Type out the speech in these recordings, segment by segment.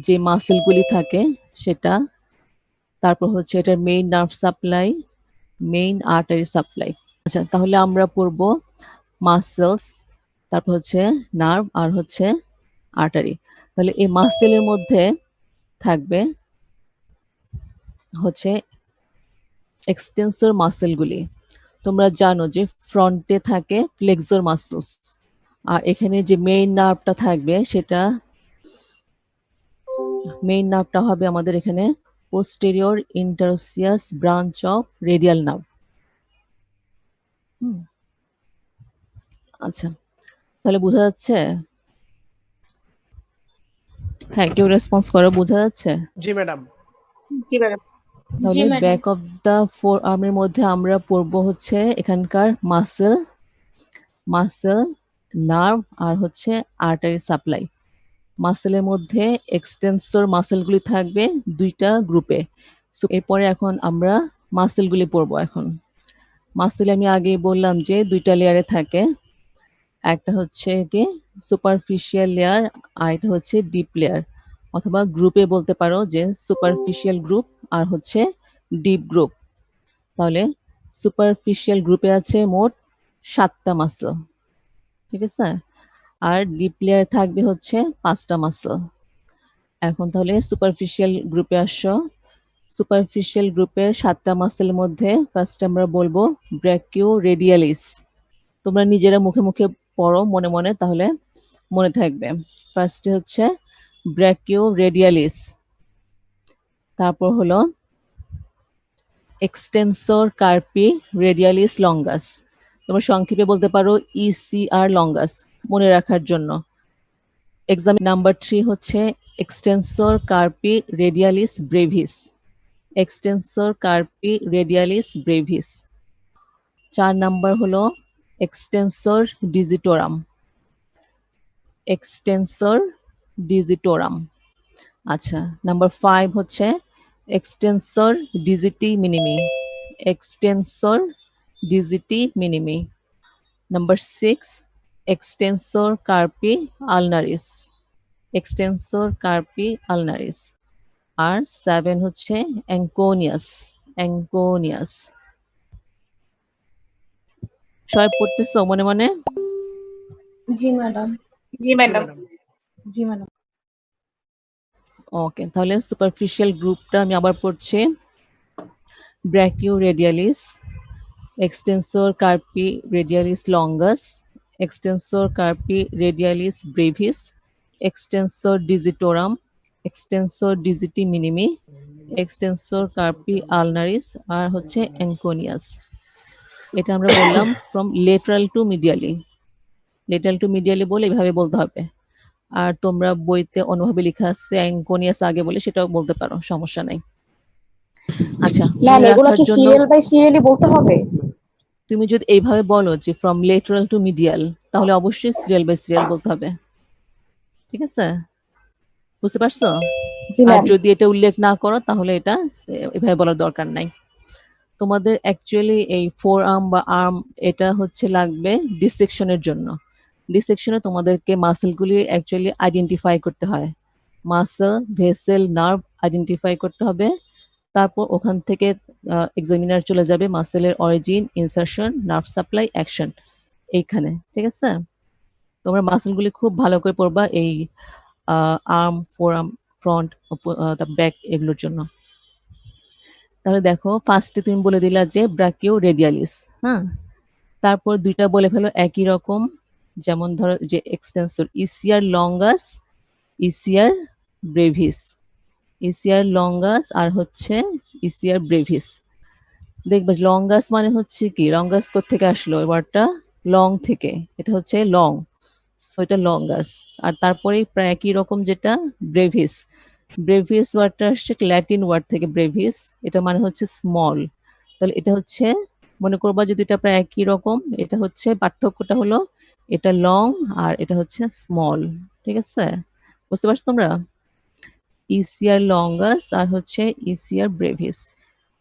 যে মাসেলগুলি থাকে সেটা, তারপর হচ্ছে এটার main nerve supply, main artery supply. আচ্ছা, তাহলে আমরা পড়ব মাসেলস, তারপর হচ্ছে নার্ভ, আর হচ্ছে আর্টারি। তাহলে এই মাসেলের মধ্যে থাকবে হচ্ছে এক্সটেন্সর মাসেলগুলি। তোমরা জানো যে ফ্রন্টে থাকে ফ্লেক্সর মাসেলস, আর এখানে যে মেইন নার্ভটা থাকবে সেটা, মেইন নার্ভটা হবে আমাদের এখানে posterior interosseous branch of radial nerve. আচ্ছা, তাহলে বোঝা যাচ্ছে? হ্যাঁ, কেউ রেসপন্স করো, বোঝা যাচ্ছে? জি ম্যাডাম। জি ম্যাডাম। তাহলে ব্যাক অফ দা ফোর আর্মের মধ্যে আমরা পড়বো হচ্ছে এখানকার মাসেল, নার্ভ, আর হচ্ছে আর্টারি সাপ্লাই। মাসেলের মধ্যে এক্সটেন্সর মাসেলগুলি থাকবে দুইটা গ্রুপে। সো এরপরে এখন আমরা মাসেলগুলি পড়বো। এখন মাসেল আমি আগেই বললাম যে দুইটা লেয়ারে থাকে, একটা হচ্ছে কি সুপারফিশিয়াল লেয়ার, আর এটা হচ্ছে ডিপ লেয়ার, অথবা গ্রুপে বলতে পারো যে সুপারফিশিয়াল গ্রুপ আর হচ্ছে ডিপ গ্রুপ। তাহলে সুপারফিশিয়াল গ্রুপে আছে মোট 7টা মাসল, ঠিক আছে, আর ডিপ লেয়ার থাকবে হচ্ছে 5টা মাসল। এখন তাহলে সুপারফিশিয়াল গ্রুপে আসো। সুপারফিশিয়াল গ্রুপের 7টা মাসেলের মধ্যে ফার্স্ট আমরা বলবো ব্র্যাকিও রেডিয়ালিস। তোমরা নিজেরা মুখে মুখে পড়ো মনে মনে, তাহলে মনে থাকবে। ফার্স্টে হচ্ছে ব্র্যাকিও রেডিয়ালিস, তারপর হলো এক্সটেন্সর কার্পি রেডিয়ালিস লঙ্গাস। তোমরা সংক্ষেপে বলতে পারো ইসিআর লঙ্গাস, মনে রাখার জন্য। এক্সাম নাম্বার 3 হচ্ছে extensor carpi radialis brevis, extensor carpi radialis brevis. 4 number হলো এক্সটেন্সর ডিজিটোরাম, এক্সটেন্সর ডিজিটোরাম। আচ্ছা, নাম্বার 5 হচ্ছে extensor digiti minimi, extensor digiti minimi. Number 6 extensor carpi ulnaris, extensor carpi ulnaris. আর 7 হচ্ছে anconeus, anconeus. সবাই পড়তেছো মনে মনে? জি ম্যাডাম। জি ম্যাডাম। জি ম্যাডাম। ওকে, তাহলে সুপারফিশিয়াল গ্রুপটা আমি আবার পড়ছি। Brachioradialis, extensor carpi radialis longus, extensor carpi radialis brevis, extensor digitorum, extensor digiti minimi, extensor carpi ulnaris, আর হচ্ছে অ্যাঙ্কোনিয়াস। এটা আমরা বললাম from lateral to medially, lateral to medially বলে এভাবে বলতে হবে। আর তোমরা বইতে অন্যভাবে লেখা আছে অ্যাঙ্কোনিয়াস আগে বলে, সেটাও বলতে পারো, সমস্যা নাই। আচ্ছা, ম্যাম, মনে এগুলো রাখার কি জন্য সিরিয়াল বাই সিরিয়ালি বলতে হবে? তুমি যদি এইভাবে বলো যে ফ্রম লেটারাল টু মিডিয়াল, তাহলে অবশ্যই সিরিয়াল বাই সিরিয়াল বলতে হবে, ঠিক আছে? বুঝতে পারছো? জি আর ম্যাম। যদি এটা উল্লেখ না করো তাহলে এটা এভাবে বলার দরকার নাই। তোমাদের অ্যাকচুয়ালি এই ফোর আর্ম বা আর্ম, এটা হচ্ছে লাগবে ডিসেকশনের জন্য। ডিসেকশনে তোমাদেরকে মাসেলগুলি অ্যাকচুয়ালি আইডেন্টিফাই করতে হয়, মাসেল, ভেসেল, নার্ভ আইডেন্টিফাই করতে হবে। তারপর ওখান থেকে এক্সামিনার চলে যাবে মাসেলের origin, insertion, nerve supply, action, এইখানে, ঠিক আছে? তোমরা মাসেলগুলি খুব ভালো করে পড়বা, এই arm, four arm, front, back, এগুলোর জন্য। তাহলে দেখো, ফার্স্টে তুমি বলে দিলা যে ব্রাকিও রেডিয়ালিস, হ্যাঁ। তারপর দুইটা বলে ফেলো একই রকম, যেমন ধরো যে extensor ECR longus, ECR brevis, ECR longus আর হচ্ছে ইসিআর ব্রেভিস। দেখবে লঙ্গাস মানে হচ্ছে কি, লঙ্গাস থেকে আসলো ওয়ার্ডটা? লং থেকে, এটা হচ্ছে লং, সো এটা লঙ্গাস। আর তারপরে প্রায় একই রকম যেটা ব্রেভিস, ব্রেভিস ওয়ার্ডটা আসছে ল্যাটিন ওয়ার্ড থেকে ব্রেভিস, এটা মানে হচ্ছে স্মল। তাহলে এটা হচ্ছে, মনে করবা যদি এটা প্রায় একই রকম, এটা হচ্ছে পার্থক্যটা হলো এটা লং আর এটা হচ্ছে স্মল, ঠিক আছে? বুঝতে পারছো তোমরা? ইসিআর লঙ্গাস আর হচ্ছে ইসিআর ব্রেভিস।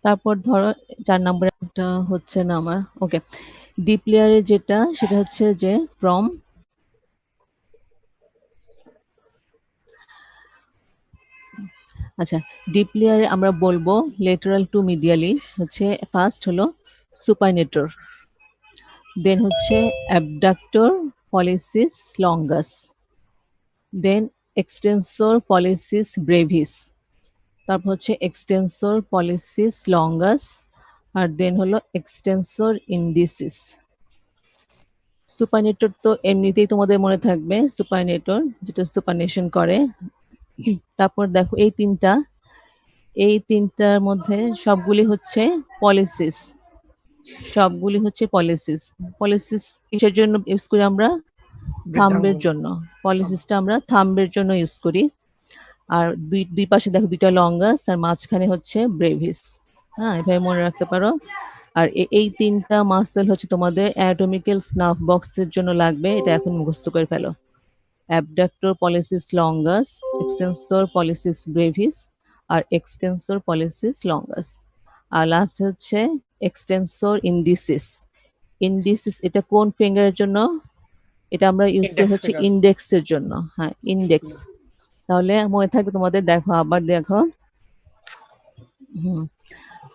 তারপর ধরো 4 নম্বরে একটা হচ্ছে না আমার, ওকে, ডিপ লেয়ারে যেটা, সেটা হচ্ছে যে আচ্ছা, ডিপ লেয়ারে আমরা বলবো লেটারাল টু মিডিয়ালি হচ্ছে ফার্স্ট হলো সুপাইনেটর, দেন হচ্ছে অ্যাবডাক্টর পলিসিস লঙ্গাস, দেন এক্সটেন্সর পলিসিস ব্রেভিস, তারপর হচ্ছে এক্সটেন্সর পলিসিস লঙ্গাস, আর দেন হলো এক্সটেন্সর ইন্ডিসিস। সুপাইনেটর তো এমনিতেই তোমাদের মনে থাকবে, সুপাইনেটর যেটা সুপারনেশন করে। তারপর দেখো এই তিনটার মধ্যে সবগুলি হচ্ছে পলিসিস, সবগুলি হচ্ছে পলিসিস। পলিসিস কিসের জন্য ইউজ করি আমরা? থাম্বের জন্য। পলিসিসটা আমরা থাম্বের জন্য ইউজ করি। আর দুই দুই পাশে দেখো দুইটা লঙ্গাস আর মাঝখানে হচ্ছে ব্রেভিস। হ্যাঁ, এভাবে মনে রাখতে পারো। আর এই তিনটা মাসেল হচ্ছে তোমাদের অ্যানাটমিক্যাল স্নাফ বক্সের জন্য লাগবে, এটা এখন মুখস্থ করে ফেলো। Abductor pollicis longus, extensor pollicis brevis আর এক্সটেন্সর পলিসিস লঙ্গাস। আর লাস্ট হচ্ছে এক্সটেন্সর ইন্ডিসিস। ইন্ডিসিস এটা কোন ফিঙ্গারের জন্য? এটা আমরা ইউজ করি হচ্ছে ইন্ডেক্সের জন্য। হ্যাঁ, ইন্ডেক্স। তাহলে মনে থাকবে তোমাদের। দেখো আবার দেখো,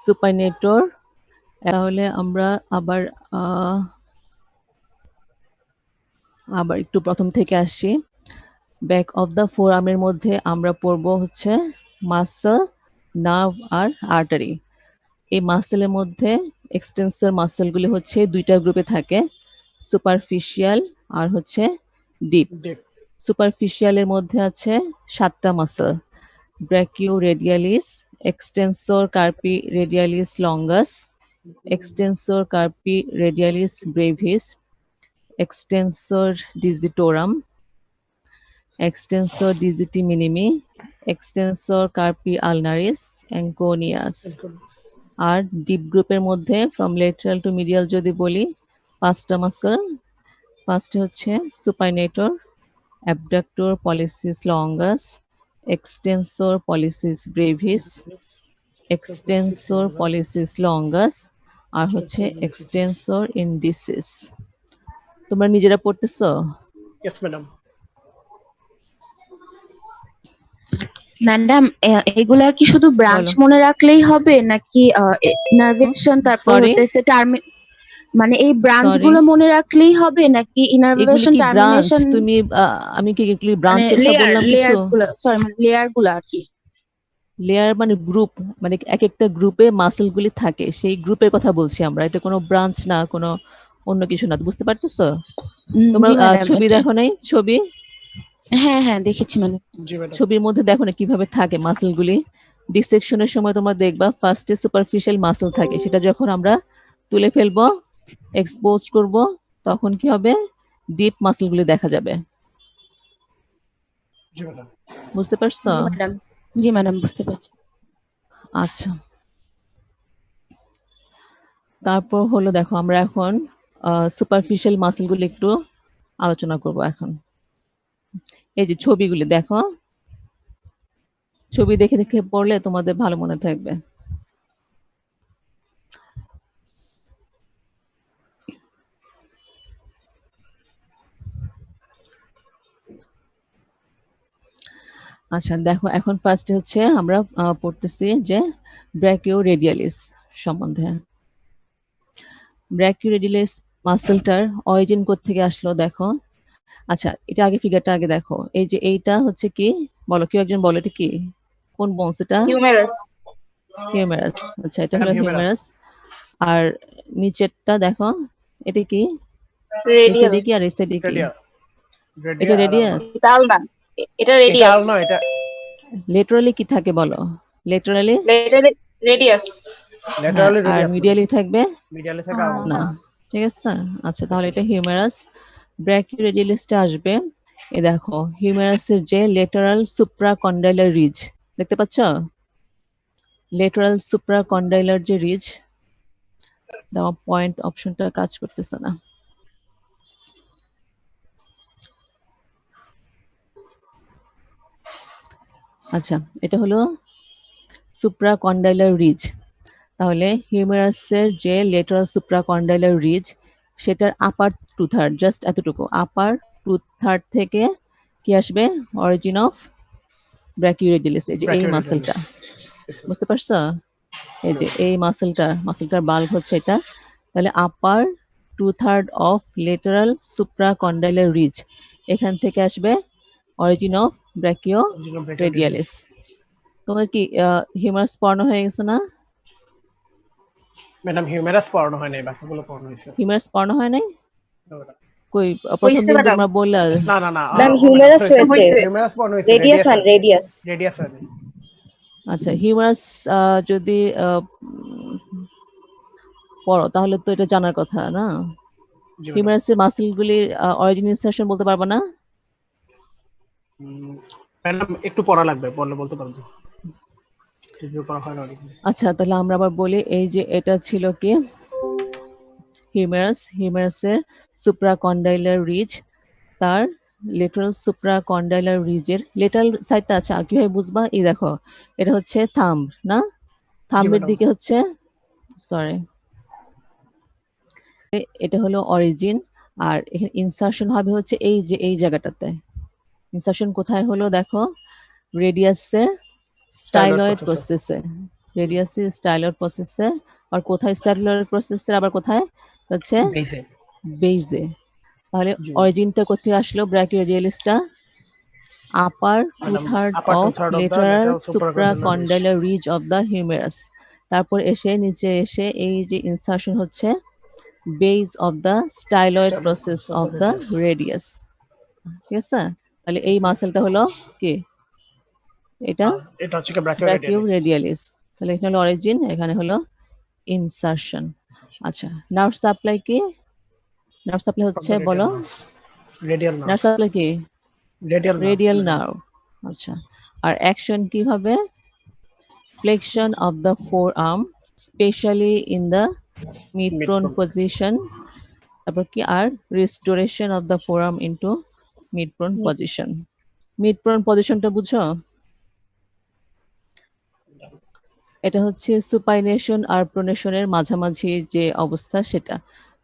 সুপাইনেটর। তাহলে আমরা আবার আবার একটু প্রথম থেকে আসি। ব্যাক অফ দ্য ফোর আর্মের মধ্যে আমরা পড়বো হচ্ছে মাসল, নার্ভ আর আর্টারি। এই মাসেলের মধ্যে এক্সটেন্সর মাসেলগুলি হচ্ছে দুইটা গ্রুপে থাকে, সুপারফিশিয়াল আর হচ্ছে ডিপ। সুপারফিশিয়ালের মধ্যে আছে 7টা muscle: brachioradialis, extensor carpi radialis longus, extensor carpi radialis brevis, extensor digitorum, extensor digiti minimi, extensor carpi ulnaris, anconeus. আর ডিপ গ্রুপের মধ্যে ফ্রম লেটারাল টু মিডিয়াল যদি বলি 5টা মাসল। ফার্স্টে হচ্ছে supinator, abductor pollicis longus, extensor pollicis brevis, extensor pollicis longus আর হচ্ছে এক্সটেন্সর ইন্ডিসিস। তোমরা নিজেরা পড়তেছো? Yes, madam. ম্যাডাম, এগুলার কি শুধু ব্রাঞ্চ বলো। মনে রাখলেই হবে নাকি ইনারভেশন তারপর Sorry? হতেছে মানে এই ব্রাঞ্চ Sorry? গুলো মনে রাখলেই হবে নাকি এগুলি ইনারভেশন কি ব্রাঞ্চ? টার্মিনেশন তুমি আমি কি এগুলি মানে ব্রাঞ্চের কথা বললাম কিছু? লেয়ার গুলো, সরি মানে লেয়ার গুলো আর কি? লেয়ার মানে গ্রুপ, মানে এক একটা গ্রুপে মাসেলগুলি থাকে, সেই গ্রুপের কথা বলছি আমরা। এটা কোনো ব্রাঞ্চ না, কোনো অন্য কিছু না। বুঝতে পারতেছো? তোমরা জি ম্যাডাম। ছবি দেখো নাই? ছবি, হ্যাঁ হ্যাঁ দেখেছি ম্যাডাম। জি ম্যাডাম। ছবির মধ্যে দেখো না কিভাবে থাকে মাসেলগুলি। ডিসেকশনের সময় তোমরা দেখবা ফার্স্টে সুপারফিশিয়াল মাসেল থাকে, সেটা যখন আমরা তুলে ফেলবো, এক্সপোজ করব, তখন কি হবে? ডিপ মাসেলগুলি দেখা যাবে। জি ম্যাডাম। বুঝতে পারছো? জি ম্যাডাম। জি ম্যাডাম, বুঝতে পারছি। আচ্ছা, তারপর হলো দেখো আমরা এখন সুপারফিশিয়াল মাসেলগুলো একটু আলোচনা করব এখন। এই যে ছবিগুলি দেখো, ছবি দেখে দেখে পড়লে তোমাদের ভালো মনে থাকবে। আচ্ছা দেখো, এখন ফার্স্টে হচ্ছে আমরা পড়তেছি যে ব্র্যাকিও রেডিয়ালিস সম্বন্ধে। ব্র্যাকিও রেডিয়ালিস মাসেলটার অরিজিন কোত্থেকে আসলো দেখো। আচ্ছা, এটা আগে ফিগারটা আগে দেখো। এই যে এইটা হচ্ছে কি, বলো, কেউ একজন বলো, এটা কি, কোন বোনস এটা? হিউমেরাস। হিউমেরাস। আচ্ছা, এটা হলো Madam, humerus. হিউমেরাস। আর নিচেরটা দেখো, এটা কি? এই রেডিয়াল। সাইডে কি আর এই সাইডে কি? Radial. এটা রেডিয়াস। এটা আলনা। এটা এটা রেডিয়াস। আলনা, এটা লেটারালি কি থাকে বলো? লেটারালি রেডিয়াস। ল্যাটারালি আর রেডিয়াস। মিডিয়ালি থাকবে মিডিয়ালে থাকে আলনা। না। ঠিক আছে? আচ্ছা, তাহলে এটা হিউমেরাস। ব্র্যাকিওরেডিয়ালিসটা আসবে। এ দেখো, হিউমেরাসের যে লেটারাল সুপ্রাকন্ডাইলার রিজ দেখতে পাচ্ছ? লেটারাল সুপ্রাকন্ডাইলার যে রিজ, দেওয়া পয়েন্ট অপশনটা কাজ করতেছে না। আচ্ছা, এটা হলো সুপ্রাকন্ডাইলার রিজ। তাহলে হিউমেরাসের যে লেটারাল সুপ্রাকন্ডাইলার রিজ, সেটার আপার টু থার্ড, জাস্ট এতটুকু আপার টু থার্ড থেকে কি আসবে? অরিজিন অফ ব্র্যাকিওরেডিয়ালিস, এই যে এই Brachioradialis. মাসেলটা, Yes, madam. বুঝতে পারছো? এই যে এই মাসেলটার বাল্ব হচ্ছে এটা। তাহলে upper 2/3 of lateral supracondylar ridge, এখান থেকে আসবে origin of brachio Origin of brachioradialis. Radialis. তোমার কি হিউমারাস পড়ানো হয়ে গেছে না? ম্যাডাম হিউমেরাস পড়ানো হয় নাই, বাকিগুলো পড়ানো হয়েছে। হিউমারাস পড়ানো হয় নাই? No, madam. কই প্রথম হইছে দিন ম্যাডাম। তোমরা বললা না না না ম্যাম হিউমেরাস হয়েছে, হিউমেরাস পড়ানো হয়েছে, রেডিয়াস আর রেডিয়াস। রেডিয়াস হয় নাই। আচ্ছা হিউমারাস যদি পড়ো তাহলে তো এটা জানার কথা না? জি ম্যাডাম। হিউমারাসের মাসেলগুলির অরিজিন ইনসারশন বলতে পারবা না? ম্যাডাম একটু পড়া লাগবে, বললে বলতে পারবো। রিভিউ করা হয় না অনেকদিন। আচ্ছা তাহলে আমরা আবার বলি, এই যে এটা ছিল কি হিউমারাসের সুপ্রাকন্ডাইলার রিজ, তার লেটারাল সুপ্রাকন্ডাইলার রিজের লেটারাল সাইডটা আছে, আর কিভাবে বুঝবা? এই দেখো এটা হচ্ছে থাম্ব না, থাম্বের madam. দিকে হচ্ছে, সরি এটা হলো অরিজিন, আর এখানে ইনসারশন হবে হচ্ছে এই যে এই জায়গাটাতে। ইনসারশন কোথায় হলো দেখো, রেডিয়াসের স্টাইলয়েড প্রসেসে, রেডিয়াসের স্টাইলয়েড প্রসেসে, আর কোথায় স্টাইলয়েড প্রসেসের, আবার কোথায় হচ্ছে বেসে। বেইজে। তাহলে জি। অরিজিনটা কোথায় আসলো? ব্র্যাকিওরেডিয়ালিসটা upper Madam, 2/3 upper of 2/3 of the lateral lateral supracondylar ridge of the humerus, তারপর এসে নিচে এসে এই যে ইনসারশন হচ্ছে base of the styloid Styloid process process অফ of the the radius. Radius. ঠিক আছে, তাহলে এই মাসেলটা হলো কি, এটা এটা হচ্ছে কি ব্র্যাকিও ব্রাকিওরেডিয়ালিস। রেডিয়ালিস। তাহলে এখানে হলো অরিজিন, এখানে হলো ইনসারশন। আচ্ছা নার্ভ সাপ্লাই কি? নার্ভ সাপ্লাই হচ্ছে বলো, রেডিয়াল নার্ভ নার্ভ। সাপ্লাই কি? Radial radial nerve. আচ্ছা, আর অ্যাকশন কি হবে? Flexion of the forearm specially in the mid prone Mid-prone. Position, তারপর কি, আর restoration of the forearm into mid prone position. Mid prone পজিশনটা বুঝছো? এটা হচ্ছে সুপাইনেশন আর প্রোনেশনের মাঝামাঝি যে অবস্থা, সেটা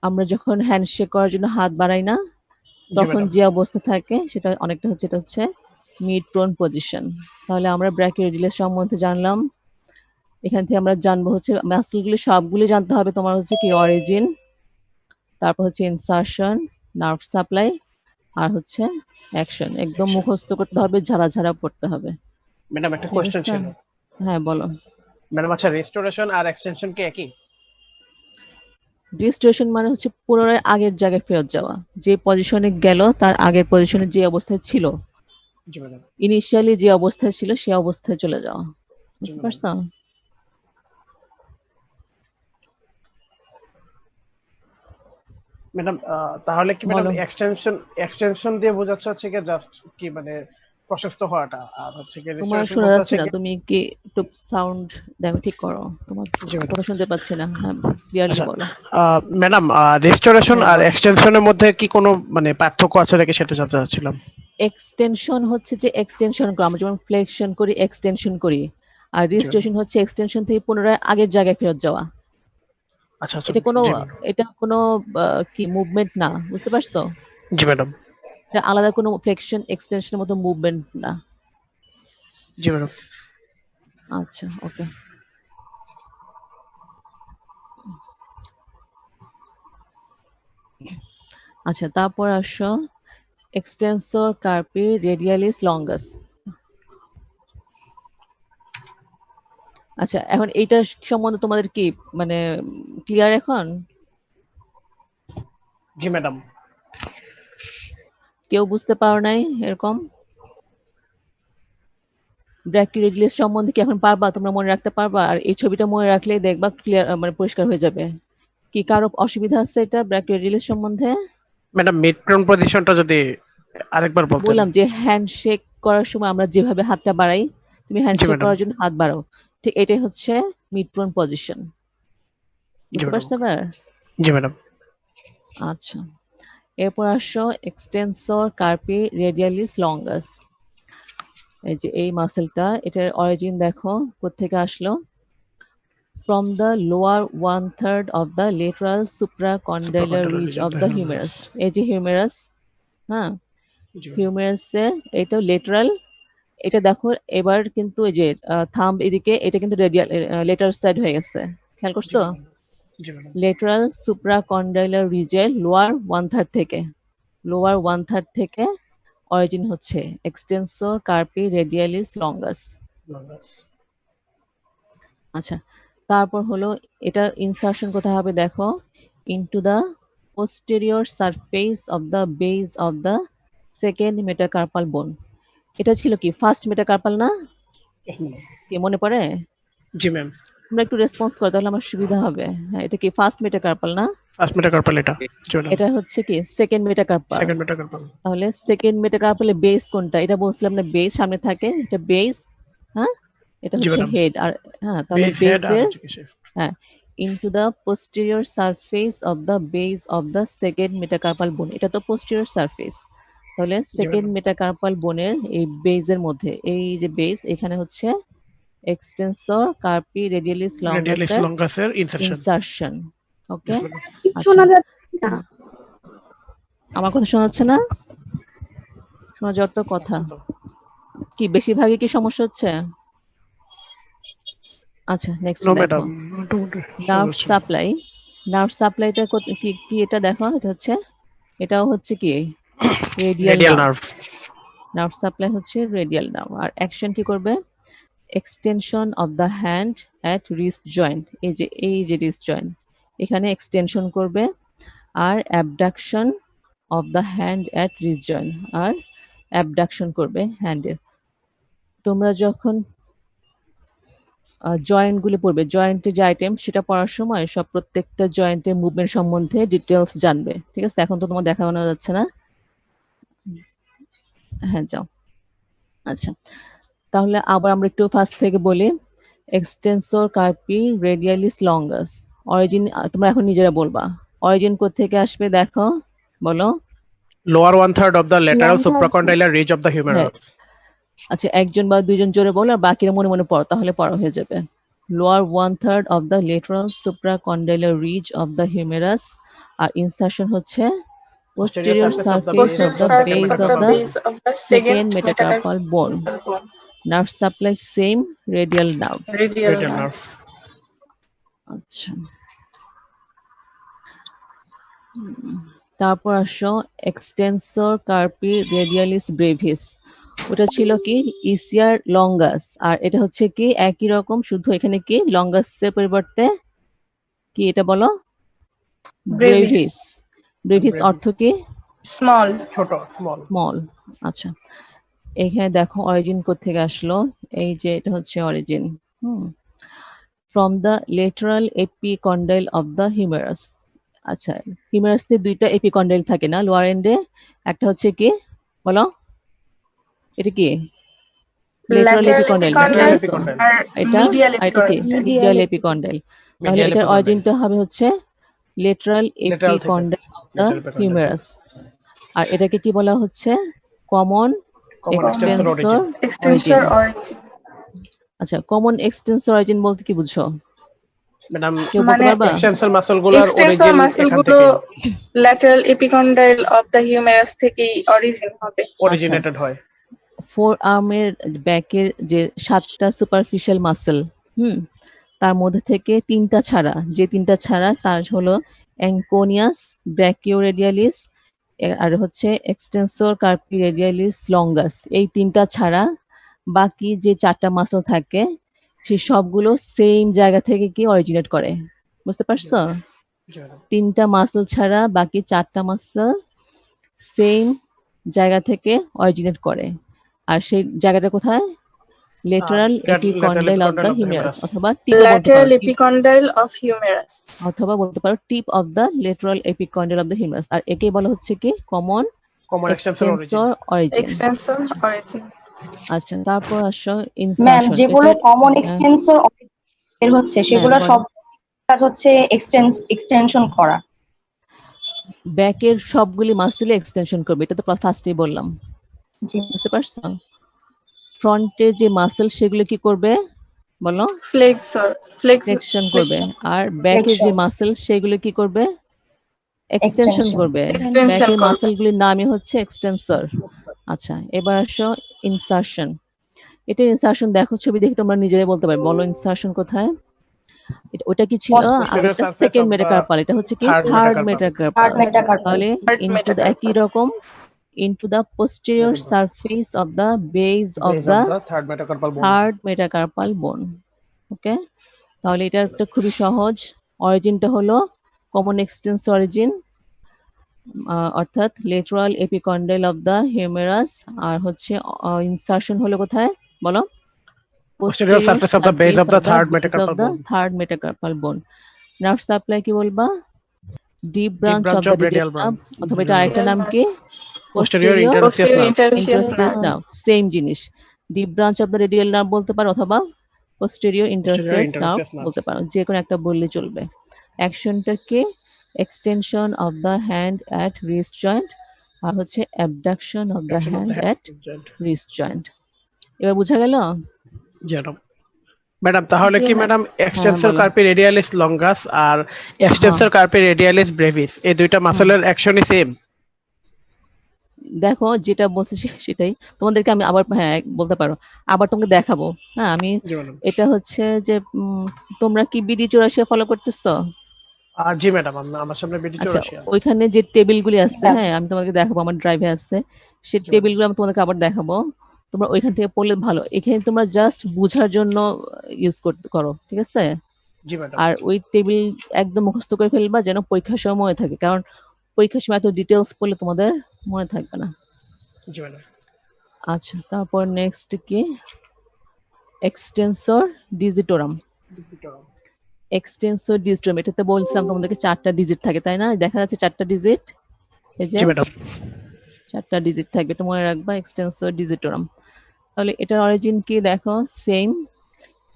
আমরা যখন হ্যান্ডশেক করার জন্য হাত বাড়াই না, তখন madam. যে অবস্থা থাকে সেটা অনেকটা হচ্ছে, এটা হচ্ছে মিড প্রোন পজিশন। তাহলে আমরা ব্র্যাকিওরেডিয়ালিস সম্বন্ধে জানলাম। এখান থেকে আমরা জানবো হচ্ছে মাসেলগুলি সবগুলি জানতে হবে তোমার, হচ্ছে কি অরিজিন, তারপর হচ্ছে ইনসারশন, নার্ভ সাপ্লাই, আর হচ্ছে অ্যাকশন। একদম Action. মুখস্থ করতে হবে, ঝাড়া ঝাড়া পড়তে হবে। ম্যাডাম একটা ঠিক কোশ্চেন আছে? ছিল। হ্যাঁ বলো। ম্যাডাম আচ্ছা রেস্টোরেশন আর এক্সটেনশন কি একই? রিস্টোরেশন মানে হচ্ছে পুনরায় আগের জায়গায় ফেরত যাওয়া, যে পজিশনে গেল তার আগের পজিশনে যে অবস্থায় ছিল, জি ম্যাডাম। ইনিশিয়ালি যে অবস্থায় ছিল সে অবস্থায় চলে যাওয়া। বুঝতে ম্যাডাম। পারছো? ম্যাডাম তাহলে কি ম্যাডাম বলো। এক্সটেনশন দিয়ে বোঝাচ্ছে হচ্ছে কি জাস্ট কি মানে প্রশস্ত হওয়াটা, আর হচ্ছে কি তোমার রেস্টোরেশন শোনা বলতে যাচ্ছে হচ্ছে না, কি? তুমি কি একটু সাউন্ড দেখো, ঠিক করো, তোমার জি ম্যাডাম। কথা শুনতে পাচ্ছি না। হ্যাঁ ক্লিয়ারলি আচ্ছা বলো। ম্যাডাম রেস্টোরেশন হ্যাঁ, আর বলো। এক্সটেনশনের মধ্যে কি কোনো মানে পার্থক্য আছে নাকি সেটা জানতে চাচ্ছিলাম। এক্সটেনশন হচ্ছে যে এক্সটেনশন করা, আমরা যেমন ফ্লেকশন করি, এক্সটেনশন করি, আর রিস্টোরেশন হচ্ছে এক্সটেনশন থেকে পুনরায় আগের জায়গায় ফেরত যাওয়া। আচ্ছা আচ্ছা এটা কোনো জি ম্যাডাম। এটা কোনো কি মুভমেন্ট না, বুঝতে পারছো? জি ম্যাডাম। এটা আলাদা কোনো ফ্লেকশন এক্সটেনশনের মতো মুভমেন্ট না। জি ম্যাডাম। আচ্ছা ওকে। আচ্ছা তারপর আসো এক্সটেন্সর কার্পি রেডিয়ালিস লঙ্গাস। আচ্ছা এখন এইটা সম্বন্ধে তোমাদের কি মানে ক্লিয়ার এখন? জি ম্যাডাম। কেউ বুঝতে পারো নাই এরকম? ব্র্যাকিওরেডিয়ালিস সম্বন্ধে কি এখন পারবা, তোমরা মনে রাখতে পারবা? আর এই ছবিটা মনে রাখলেই দেখবা ক্লিয়ার, মানে পরিষ্কার হয়ে যাবে। কি কারো অসুবিধা আছে এটা ব্র্যাকিওরেডিয়ালিস সম্বন্ধে? ম্যাডাম মিড প্রন পজিশনটা যদি আরেকবার বলতেন। বললাম যে হ্যান্ডশেক করার সময় আমরা যেভাবে হাতটা বাড়াই, তুমি হ্যান্ডশেক madam. করার জন্য হাত বাড়াও, ঠিক এটাই হচ্ছে মিড প্রোন পজিশন। বুঝতে madam. পারছো এবার? জি ম্যাডাম। আচ্ছা এরপর আসো এক্সটেন্সর কার্পি রেডিয়ালিস লঙ্গাস। এই যে এই মাসেলটা, এটার অরিজিন দেখো কোত্থেকে আসলো। From the lower 1/3 of the lateral supracondylar ridge of the humerus. এই যে হিউমেরাস, হ্যাঁ জি ম্যাডাম। হিউমেরাসের এটা লেটারাল এটা দেখো এবার কিন্তু এই যে থাম্ব এদিকে, এটা কিন্তু রেডিয়াল লেটার সাইড হয়ে গেছে, খেয়াল জি করছো? ম্যাডাম। জি ম্যাডাম। লেটারাল সুপ্রাকন্ডাইলার রিজের লোয়ার 1/3 থেকে, লোয়ার 1/3 থেকে অরিজিন হচ্ছে এক্সটেন্সর কার্পি রেডিয়ালিস লঙ্গাস। আচ্ছা, তারপর হলো এটা ইনসার্শন কোথায় হবে দেখো, into the posterior surface of the base of the second metacarpal bone. এটা ছিল কি ফার্স্ট মেটাকার্পাল না? Yes, madam. কি মনে পড়ে? জি ম্যাম। তোমরা একটু রেসপন্স করো তাহলে আমার সুবিধা হবে। হ্যাঁ, এটা কি ফার্স্ট মেটাকার্পাল না? ফার্স্ট মেটাকার্পাল এটা। জি ম্যাডাম। এটা হচ্ছে কি সেকেন্ড মেটাকার্পাল। Second metacarpal. তাহলে সেকেন্ড মেটাকার্পালের বেস কোনটা? এটা বলছিলাম না, বেস সামনে থাকে, এটা বেস। হ্যাঁ, এটা জি হচ্ছে ম্যাডাম। হেড। আর হ্যাঁ, তাহলে বেস হেড আর বেসের হচ্ছে কি shaft। হ্যাঁ into the posterior surface of the base of the second metacarpal bone. এটা তো পোস্টেরিয়র সারফেস, তাহলে সেকেন্ড madam. মেটাকার্পাল বোনের এই বেজের মধ্যে, এই যে বেস, এখানে হচ্ছে এক্সটেন্সর কার্পি রেডিয়ালিস রেডিয়ালিস লঙ্গাসের লঙ্গাসের insertion. Insertion. Okay, Yes, madam. আচ্ছা, আমার কথা শোনা যাচ্ছে না? শোনা যাওয়ার তো কথা। কি বেশিরভাগই কি সমস্যা হচ্ছে? আচ্ছা, নেক্সট নো দেখো ম্যাডাম, মোটামুটি নার্ভ সমস্যা। সাপ্লাই। নার্ভ সাপ্লাইটা কি কি এটা দেখো, এটা হচ্ছে, এটাও হচ্ছে কি radial radial nerve. Nerve. Nerve supply হচ্ছে রেডিয়াল নার্ভ। আর অ্যাকশন কি করবে? Extension of the hand at wrist joint, এই যে রিস্ট জয়েন্ট, এখানে এক্সটেনশন করবে। আর abduction of the hand at wrist joint, আর অ্যাবডাকশন করবে হ্যান্ডের। তোমরা যখন জয়েন্ট গুলি পড়বে, জয়েন্টের যে আইটেম সেটা পড়ার সময় সব প্রত্যেকটা জয়েন্টের মুভমেন্ট সম্বন্ধে ডিটেলস জানবে, ঠিক আছে? এখন তো তোমার দেখানো যাচ্ছে না। হ্যাঁ, যাও। আচ্ছা, তাহলে আবার আমরা একটু ফার্স্ট থেকে বলি। Extensor carpi radialis longus origin, তোমরা এখন নিজেরা বলবা অরিজিন কোত্থেকে আসবে দেখো, বলো। Lower 1/3 of the lateral supracondylar ridge of the humerus. আচ্ছা, একজন বা দুইজন জোরে বলো আর বাকিরা মনে মনে পড়ো, তাহলে পড়া হয়ে যাবে। Lower 1/3 of the lateral supracondylar ridge of the humerus. আর ইনসার্শন হচ্ছে posterior surface of the base of the second metacarpal bone. Nerve supply same radial nerve. Radial nerve. আচ্ছা, তারপর আসো এক্সটেন্সর কার্পি রেডিয়ালিস ব্রেভিস। ওটা ছিল কি ইসিয়ার longus. আর এটা হচ্ছে কি একই রকম, শুধু এখানে কি লঙ্গাসের পরিবর্তে কি এটা বলো, ব্রেভিস। ব্রেভিস অর্থ কি? স্মল। ছোট, স্মল। স্মল। আচ্ছা, এখানে দেখো অরিজিন কোত্থেকে আসলো, এই যে এটা হচ্ছে origin. From the lateral epicondyle of the humerus. আচ্ছা, হিউমেরাসে দুইটা এপিকন্ডাইল থাকে না লোয়ার এন্ডে, একটা হচ্ছে কি বলো, এটা কি লেটারাল এপিকন্ডাইল, এটা এটা কি মিডিয়াল এপিকন্ডাইল। তাহলে এটার অরিজিনটা হবে হচ্ছে lateral epicondyle of the humerus. আর এটাকে কি বলা হচ্ছে? Common extensor origin. আচ্ছা, কমন এক্সটেন্সর অরিজিন বলতে কি বুঝছো? ম্যাডাম, কেউ বলতে পারবা? এক্সটেনসর মাসলগুলোর এক্সটেন্সর অরিজিন এখান মাসলগুলো থেকে lateral epicondyle of the humerus থেকেই অরিজিন হবে। অরিজিনেটেড হয়। ফোর আর্মের ব্যাকের যে 7টা সুপারফিশিয়াল মাসল, তার মধ্যে থেকে 3টা ছাড়া, যে 3টা ছাড়া তার হলো অ্যাঙ্কোনিয়াস, ব্র্যাকিওরেডিয়ালিস আর হচ্ছে এক্সটেন্সর কার্পি রেডিয়ালিস লঙ্গাস। এই 3টা ছাড়া বাকি যে 4টা মাসল থাকে সেই সবগুলো সেম জায়গা থেকে কি অরিজিনেট করে, বুঝতে পারছো? 3টা মাসল ছাড়া বাকি 4টা মাসল সেম জায়গা থেকে অরিজিনেট করে। আর সেই জায়গাটা কোথায়? Lateral epicondyle of the humerus, অথবা ল্যাটারাল এপিকন্ডাইল অফ হিউমেরাস, অথবা বলতে পারো tip of the lateral epicondyle of the humerus. আর একেই বলা হচ্ছে কি common extensor origin. Extensor origin. আচ্ছা, তারপর আসো ম্যাম, ইনসার্শন। যেগুলো কমন এক্সটেন্সর এর হচ্ছে সেগুলো সব কাজ হচ্ছে এক্সটেনশন করা। ব্যাকের সবগুলি মাসেলে এক্সটেনশন করবে, এটা তো ফার্স্টেই বললাম, জি, বুঝতে পারছো? ফ্রন্টের যে মাসেল সেগুলো কি করবে বলো? ফ্লেকশন করবে। আর ব্যাকের যে মাসেল সেগুলো কি করবে? এক্সটেনশন করবে। ব্যাকের মাসেলগুলির নামই হচ্ছে এক্সটেন্সর। আচ্ছা, এবার আসো ইনসার্শন। এটা ইনসার্শন দেখো, ছবি দেখে তোমরা নিজেরাই বলতে পারবে। বলো ইনসার্শন কোথায়? ওটা কি ছিল? Posterior আর এটা surface second of the metacarpal, এটা হচ্ছে কি third third metacarpal. Metacarpal. Third metacarpal. তাহলে Third ইনটু দ্য একই metacarpal. রকম into the posterior Metacarpal. surface of the base of Base the of the third metacarpal bone. Third metacarpal bone. Okay, তাহলে এটা একটা খুবই সহজ। অরিজিনটা হলো কমন এক্সটেন্স অরিজিন, অর্থাৎ lateral epicondyle of the humerus. আর হচ্ছে ইনসার্শন হলো কোথায় বলো? Posterior surface of the base of the third metacarpal bone. Third metacarpal বোন। নার্ভ সাপ্লাই কি বলবা? Deep branch of branch the of radial radial nerve, branch. অথবা এটা আরেকটা নাম কি? Posterior Posterior interosseous Posterior nerve. interosseous interosseous nerve. nerve, same জিনিস। Deep branch of the radial nerve বলতে পারো, অথবা posterior interosseous nerve interosseous nerve. বলতে পারো, যে কোনো একটা বললে চলবে। অ্যাকশনটা কি? Extension of the hand at wrist joint, আর হচ্ছে abduction of the Action of hand the at hand joint. Wrist joint. এবার বোঝা গেল? ম্যাডাম তাহলে জি কি ম্যাম। ম্যাডাম এক্সটেন্সর বলো। কার্পি রেডিয়ালিস লঙ্গাস আর এক্সটেন্সর কার্পি রেডিয়ালিস ব্রেভিস এই দুইটা মাসলের অ্যাকশনই সেম? দেখো যেটা বলছি সেটাই তোমাদেরকে আমি আবার বলতে পারো, আবার তোমাকে দেখাবো। হ্যাঁ, আমি জি ম্যাডাম। এটা হচ্ছে যে তোমরা কি বিডি 84 ফলো করতেছো? জি ম্যাডাম, আমার সামনে বিডি আচ্ছা, 84 আছে। ওইখানে যে টেবিলগুলি আছে, হ্যাঁ। হ্যাঁ আমি তোমাকে দেখাবো, আমার ড্রাইভে আছে সেই জি। টেবিলগুলো, আমি তোমাদেরকে আবার দেখাবো। তোমরা ওইখান থেকে পড়লে ভালো। এখানে তোমরা জাস্ট বুঝার জন্য ইউজ করো, ঠিক আছে? জি ম্যাডাম। আর ওই টেবিল একদম মুখস্থ করে ফেলবা, যেন পরীক্ষার সময় মনে থাকে, কারণ পরীক্ষার সময় এত ডিটেলস পড়লে তোমাদের মনে থাকবে না। জি ম্যাডাম। আচ্ছা, তারপর নেক্সট কি? Extensor digitorum. এক্সটেন্সর ডিজিটোরাম, এটাতে বলছিলাম তোমাদেরকে 4টা ডিজিট থাকে, তাই না? দেখা যাচ্ছে 4টা ডিজিট, এই যে জি ম্যাডাম। 4টা ডিজিট থাকবে, এটা মনে রাখবা, এক্সটেন্সর ডিজিটোরাম। তাহলে এটার অরিজিন কি? দেখো same,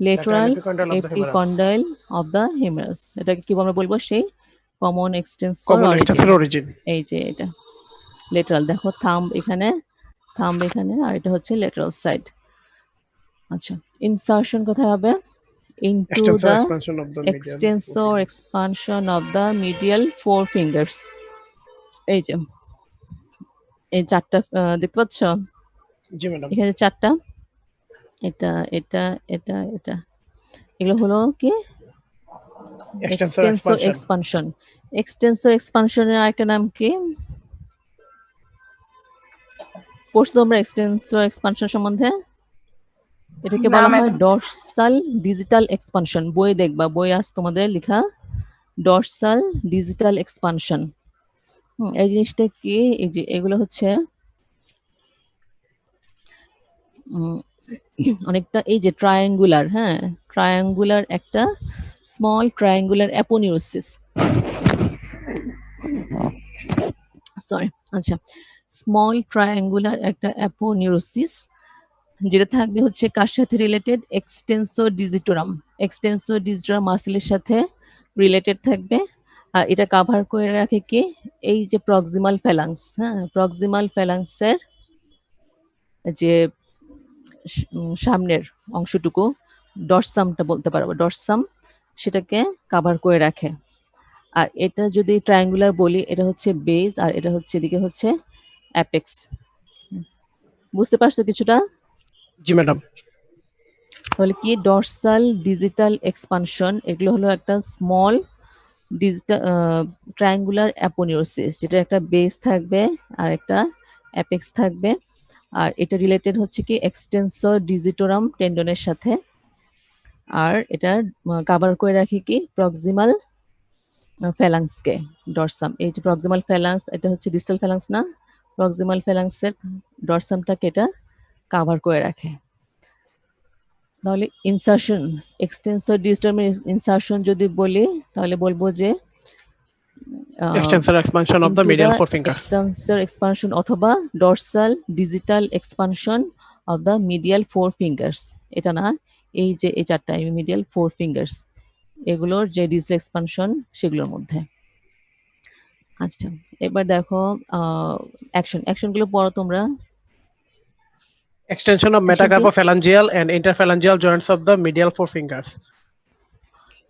lateral epicondyle of the humerus. এটাকে কি আমরা বলবো? সেই common extensor common origin. Extensor origin. এই যে এটা লেটারাল, দেখো থাম্ব এখানে, থাম্ব এখানে, আর এটা হচ্ছে লেটারাল সাইড। আচ্ছা, ইনসার্শন কোথায় হবে? into Extensor the expansion of the medial extensor expansion of the medial four fingers. এই যে এই 4টা দেখতে পাচ্ছ? জি ম্যাডাম। এখানে 4টা, এটা এটা এটা এটা, এগুলো হলো কি? Extensor extensor expansion. Expansion. Extensor এক্সপানশনের আরেকটা নাম কি? পড়ছো তোমরা এক্সটেন্সর এক্সপানশন সম্বন্ধে? এটাকে না বলা হয় ম্যাডাম। Dorsal digital expansion. বই দেখবা, বই আছে তোমাদের লেখা ডরসাল ডিজিটাল এক্সপানশন। এই জিনিসটা কি? এই যে এগুলো হচ্ছে অনেকটা এই যে ট্রায়াঙ্গুলার, হ্যাঁ ট্রায়াঙ্গুলার, একটা স্মল ট্রায়াঙ্গুলার অ্যাপোনিউরোসিস, সরি, আচ্ছা, স্মল ট্রায়াঙ্গুলার একটা অ্যাপোনিউরোসিস, যেটা থাকবে হচ্ছে কার সাথে related? Extensor digitorum. Extensor digitorum মাসেলের সাথে রিলেটেড থাকবে। আর এটা কভার করে রাখে কি? এই যে প্রক্সিমাল ফ্যালাংস, হ্যাঁ প্রক্সিমাল ফ্যালাংসের যে সামনের অংশটুকু, ডরসামটা বলতে পারবো, ডরসাম, সেটাকে কভার করে রাখে। আর এটা যদি ট্রায়াঙ্গুলার বলি, এটা হচ্ছে বেস, আর এটা হচ্ছে এদিকে হচ্ছে অ্যাপেক্স। বুঝতে পারছো কিছুটা? জি ম্যাডাম। তাহলে কি? ডরসাল ডিজিটাল এক্সপানশন, এগুলো হলো একটা স্মল ডিজিটাল ট্রায়াঙ্গুলার অ্যাপোনিউরোসিস, যেটা একটা বেস থাকবে আর একটা অ্যাপেক্স থাকবে। আর এটা রিলেটেড হচ্ছে কি? এক্সটেন্সর ডিজিটোরাম টেন্ডনের সাথে। আর এটা কভার করে রাখি কি? প্রক্সিমাল ফ্যালাংসকে, ডরসাম। এই যে প্রক্সিমাল ফ্যালাংস, এটা হচ্ছে ডিস্টাল ফ্যালাংস না, প্রক্সিমাল ফ্যালাংসের ডরসামটাকে এটা কভার করে রাখে। তাহলে ইনসার্শন, এক্সটেন্সর ডিজিটাল ইনসার্শন যদি বলি, তাহলে বলবো যে Extensor expansion of the medial four fingers. Extensor expansion অথবা dorsal digital expansion of the medial four fingers. এটা না, এই যে এই 4টা মিডিয়াল ফোর ফিঙ্গার্স, এগুলোর যে ডিজিটাল এক্সপানশন সেগুলোর মধ্যে। আচ্ছা, এবার দেখো অ্যাকশনগুলো পড়ো তোমরা। Extension of Action metacarpophalangeal and interphalangeal joints of the medial four fingers.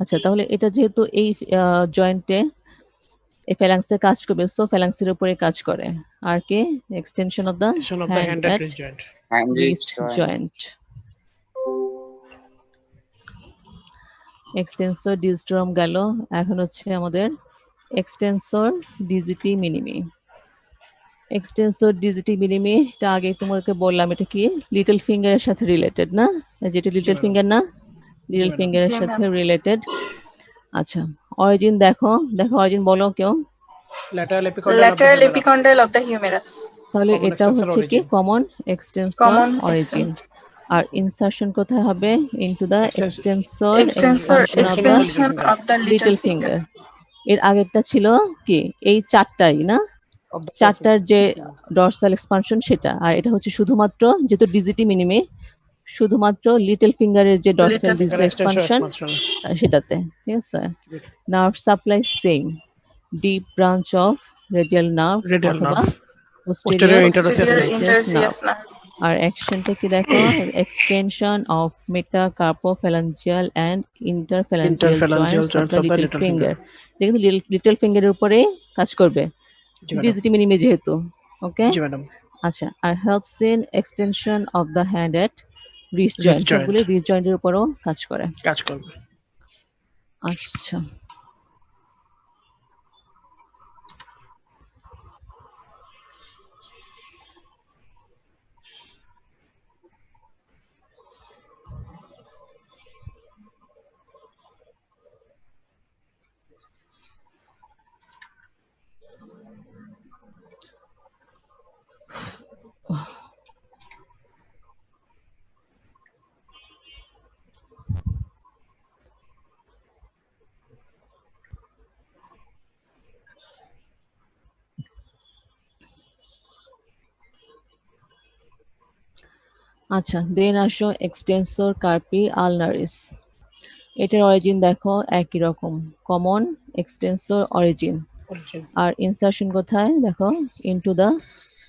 আচ্ছা, তাহলে এটা যেহেতু এই জয়েন্টে এই ফ্যালাংসে কাজ করবে, সো ফ্যালাংসের উপরে কাজ করে। আর কে? Extension of the Extension of the hand hand at at wrist joint. Wrist joint. Extensor digitorum গেল, এখন হচ্ছে আমাদের extensor digiti minimi. Extensor digiti মিনিমি এটা আগে তোমাকে বললাম, এটা কি লিটল ফিঙ্গারের সাথে রিলেটেড না? যেটা লিটল madam. ফিঙ্গার না, লিটল madam. ফিঙ্গারের জি সাথে ম্যাম। রিলেটেড। আচ্ছা, অরিজিন দেখো, অরিজিন বলো কেউ। Lateral epicondyle of the lateral humerus. Epicondyle of the humerus. তাহলে Common এটা extensor হচ্ছে কি origin. Common extensor common origin. আর ইনসার্শন কোথায় হবে? Into the extensor extensor expansion of the extension of the little little finger. Finger. এর আগেরটা ছিল কি এই চারটাই না, Of the চারটার যে ডরসাল এক্সপানশন সেটা। আর এটা হচ্ছে শুধুমাত্র যেহেতু ডিজিটি মিনিমে শুধুমাত্র লিটল ফিঙ্গারের যে dorsal Little digital finger extension expansion expansion. সেটাতে, ঠিক আছে। Nerve supply same, deep branch of radial nerve Radial অথবা nerve. Posterior Posterior posterior interosseous interosseous nerve. আর অ্যাকশনটা কি দেখো, extension of metacarpophalangeal and interphalangeal interphalangeal joints of joints the of the little little finger. finger. এটা কিন্তু little ফিঙ্গারের উপরে কাজ করবে, জি madam. ডিজিটি মিনিমে যেহেতু। ওকে, জি madam. আচ্ছা। আর helps in extension of the hand at wrist Wrist joint, joint. সবগুলো রিস্ট জয়েন্টের উপরও কাজ করে। কাজ করবে। আচ্ছা, আচ্ছা, দেন আসো এক্সটেন্সর কার্পি আলনারিস। এটার অরিজিন দেখো একই রকম, কমন এক্সটেন্সর অরিজিন। Origin. আর ইনসার্শন কোথায় দেখো, into the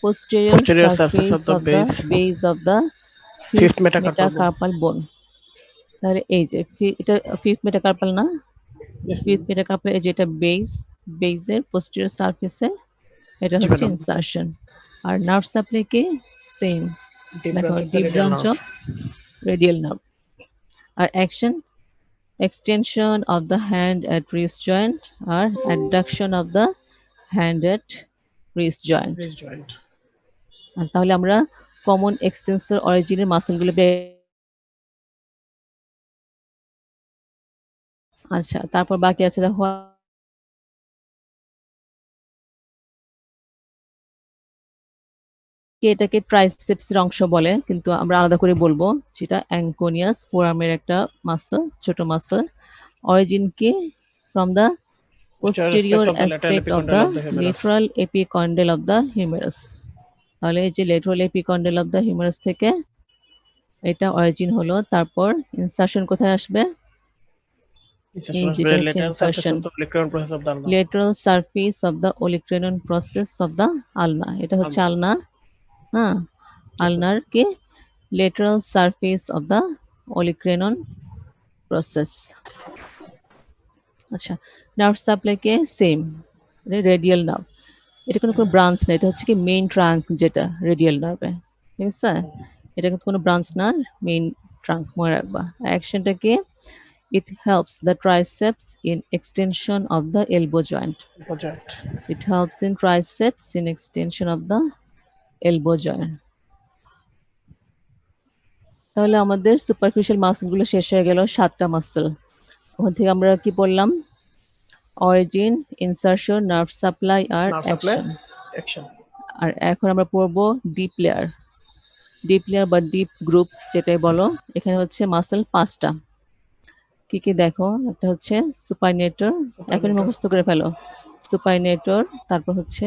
posterior Posterior surface surface of the of the base. base of the Fifth fifth metacarpal bone. metacarpal bone। তাহলে এই যে এটা ফিফথ মেটাকার্পাল না, Yes, ফিফথ মেটাকার্পাল এই যেটা বেজের পোস্টেরিয়র সারফেসে, এটা জি হচ্ছে madam. ইনসার্শন। আর নার্ভ সাপ্লাই কি সেম, Deep দেখো branch of the deep radial branch nerve. Of radial nerve. আর action extension of the hand at wrist joint or adduction of the hand at wrist joint। Wrist joint. আর তাহলে আমরা common extensor অরিজিনের মাসেলগুলো আচ্ছা, তারপর বাকি আছে দেখো এটাকে ট্রাইসেপসের অংশ বলে, কিন্তু আমরা আলাদা করে বলবো, যেটা অ্যাঙ্কোনিয়াস ফোরামের একটা মাসল, ছোট মাসল। অরিজিন কি from the posterior aspect of the lateral epicondyle of the humerus। তাহলে এই যে lateral epicondyle of the humorous থেকে এটা অরিজিন হলো। তারপর ইনসার্শন কোথায় আসবে? এই যেটা হচ্ছে insertion, lateral surface of the olecranon process of the ulna. এটা হচ্ছে আলনা, হ্যাঁ, আলনার কি lateral surface of the olecranon process. আচ্ছা, নার্ভ সাপ্লাই কে সেম, রেডিয়াল নার্ভ। এটা কোনো ব্রাঞ্চ না, এটা হচ্ছে কি মেইন ট্রাঙ্ক, যেটা রেডিয়াল নার্ভে, ঠিক আছে। এটা কিন্তু কোনো ব্রাঞ্চ না, মেইন ট্রাঙ্ক, মনে রাখবা। অ্যাকশনটা কি, it helps the triceps in extension of the elbow joint। It helps in triceps in extension of the elbow joint। তাহলে আমাদের সুপারফিশিয়াল মাসলগুলো শেষ হয়ে গেল, 7টা মাসল। ওখান থেকে আমরা কি বললাম? অরিজিন, ইনসার্শন, নার্ভ সাপ্লাই আর অ্যাকশন। আর এখন আমরা পড়বো ডিপ লেয়ার। ডিপ লেয়ার বা ডিপ গ্রুপ যেটাই বলো। এখানে হচ্ছে মাসল 5টা। কি কি দেখো, একটা হচ্ছে সুপাইনেটর, এখনই মুখস্থ করে ফেলো। সুপাইনেটর, তারপর হচ্ছে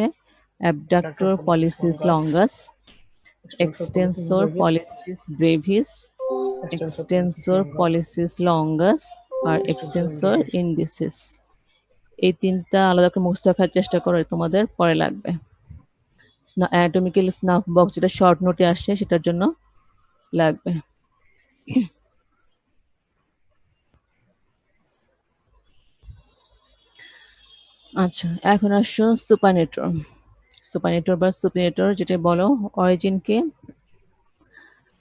abductor pollicis longus, extensor pollicis brevis, extensor pollicis longus আর এক্সটেন্সর ইন্ডিসিস। এই 3টা আলাদা করে মুখস্থ রাখার চেষ্টা করো, তোমাদের পরে লাগবে। অ্যানাটমিক্যাল স্নাফ বক্স যেটা শর্ট নোটে আসছে সেটার জন্য লাগবে। আচ্ছা, এখন আসো সুপাইনেটর। সুপাইনেটর বা সুপিনেটর যেটা বলো, origin K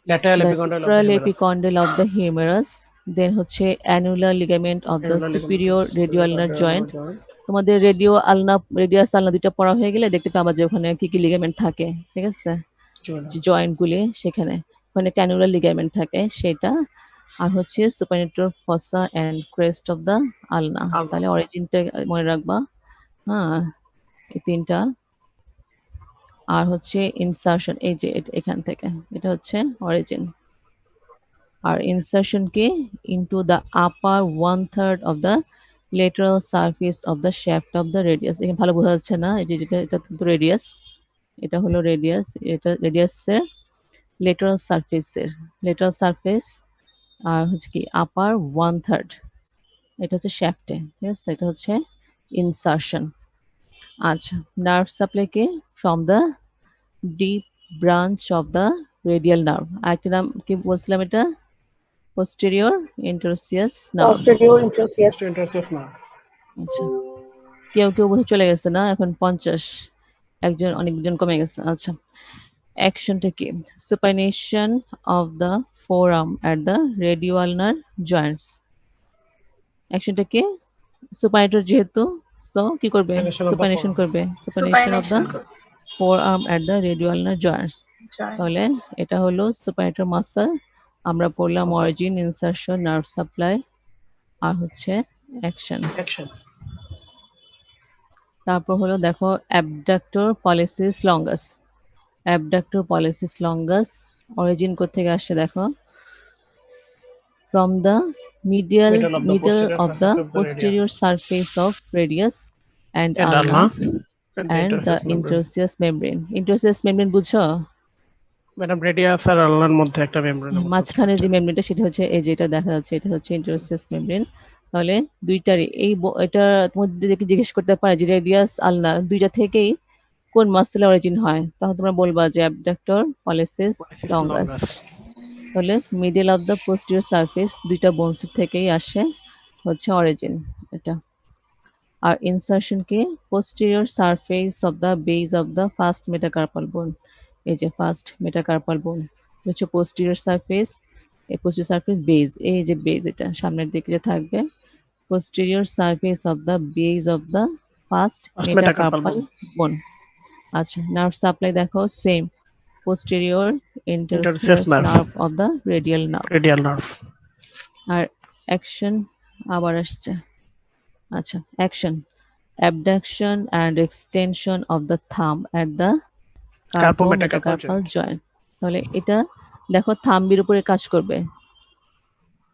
Lateral the epicondyle of the lateral humerus. epicondyle of the humerus দেন হচ্ছে annular ligament of the Annular ligament superior of radio superior ulnar radioulnar joint. joint. তোমাদের রেডিয়াস আলনা দুইটা পড়া হয়ে গেলে দেখতে পাবা যে ওখানে কি কি লিগামেন্ট থাকে, ঠিক আছে, জি madam. যে জয়েন্ট গুলি সেখানে ওখানে ক্যানুলার লিগামেন্ট থাকে সেটা। আর হচ্ছে সুপারনেটর ফসা এন্ড ক্রেস্ট অফ দ্য আলনা। Ulna. তাহলে অরিজিনটা মনে রাখবা, হ্যাঁ, এই তিনটা। আর হচ্ছে ইনসার্শন, এই যে এখান থেকে, এটা হচ্ছে অরিজিন। আর ইনসার্শন কি into the upper 1/3 of the lateral surface of the shaft of the radius. এখানে ভালো বোঝা যাচ্ছে না, এই যে যেটা এটা কিন্তু রেডিয়াস, এটা হলো রেডিয়াস, এটা রেডিয়াসের লেটারাল সারফেসের লেটারাল সারফেস। আর হচ্ছে কি আপার 1/3, এটা হচ্ছে শ্যাফটে, ঠিক আছে, এটা হচ্ছে ইনসার্শন। আচ্ছা, নার্ভ সাপ্লাই কি from the deep branch of the radial nerve. আরেকটা নাম কি বলছিলাম, এটা posterior interosseous nerve. posterior interosseous Interosseous nerve. আচ্ছা, কেউ কেউ বোধহয় চলে গেছে না, এখন 50, একজন অনেকজন কমে গেছে। আচ্ছা, অ্যাকশনটা কি supination of the forearm at the radioulnar joints. অ্যাকশনটা কি সুপাইনেটর যেহেতু, সো কি করবে, Supination of the supination forearm. করবে, supination of the supination forearm at the radioulnar joints. joint. তাহলে এটা হলো সুপাইনেটর মাসল। আমরা পড়লাম অরিজিন, ইনসার্শন, নার্ভ সাপ্লাই আর হচ্ছে অ্যাকশন। Action. তারপর হলো দেখো abductor pollicis longus. Abductor pollicis longus origin কোত্থেকে আসছে দেখো, from the middle of the posterior surface of radius and And ulna ulna. and the interosseous membrane. interosseous membrane. Interosseous membrane বুঝছো? Madam radius আর আলনার মধ্যে একটা membrane. মাঝখানে যে মেমব্রেনটা সেটা হচ্ছে এই যেটা দেখা যাচ্ছে, এটা হচ্ছে interosseous membrane। তাহলে দুইটারই এটা তোমাদের জিজ্ঞেস করতে পারে যে রেডিয়াস আলনা দুইটা থেকেই কোন মাসেলের অরিজিন হয়, তখন তোমরা বলবা যে অ্যাবডাক্টর পলিসিস লঙ্গাস। তাহলে middle of the posterior surface দুইটা বোনসের থেকেই আসে হচ্ছে অরিজিন এটা। আর ইনসার্শন কে posterior surface of the base of the first metacarpal bone. এই যে ফার্স্ট মেটাকার্পাল বোন হচ্ছে পোস্টেরিয়র সারফেস, এই পোস্টেরিয়র সারফেস বেস, এই যে বেস এটা সামনের দিকে যে থাকবে, posterior surface of the base of the first metacarpal bone. আচ্ছা, নার্ভ সাপ্লাই দেখো same, posterior interosseous nerve of the radial nerve. Radial nerve. আর অ্যাকশন আবার আসছে। আচ্ছা, action abduction and extension of the thumb at the carpometacarpal joint। তাহলে এটা দেখো থাম্বের উপরে কাজ করবে,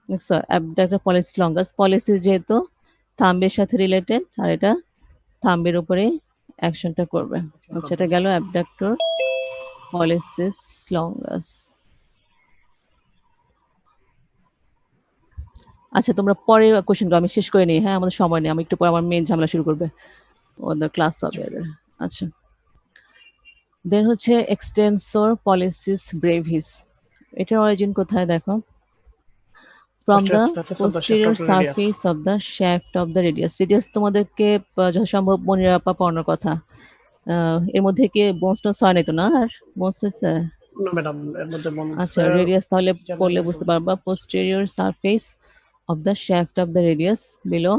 দেখছো abductor pollicis longus, pollicis যেহেতু থাম্বের সাথে রিলেটেড আর এটা থাম্বের উপরে অ্যাকশনটা করবে। আচ্ছা, এটা গেল abductor pollicis longus। আচ্ছা, তোমরা পরের কোশ্চেনটা আমি শেষ করে নিই, হ্যাঁ, আমাদের সময় নেই, আমি একটু পরে আমার মেন ঝামেলা শুরু করবে, ওদের ক্লাস হবে এদের। আচ্ছা, দেন হচ্ছে এক্সটেনসর পলিসিস ব্রেভিস। এটার অরিজিন কোথায় দেখো, from the posterior surface of the shaft of the radius. Radius তোমাদেরকে যথাসম্ভব মনিরা আপা পড়ানোর কথা, এর মধ্যে কি বোনস টোনস হয় নাই তো না, আর বোনস হয়েছে? আচ্ছা, রেডিয়াস তাহলে পড়লে বুঝতে পারবা, posterior surface of the shaft of the radius below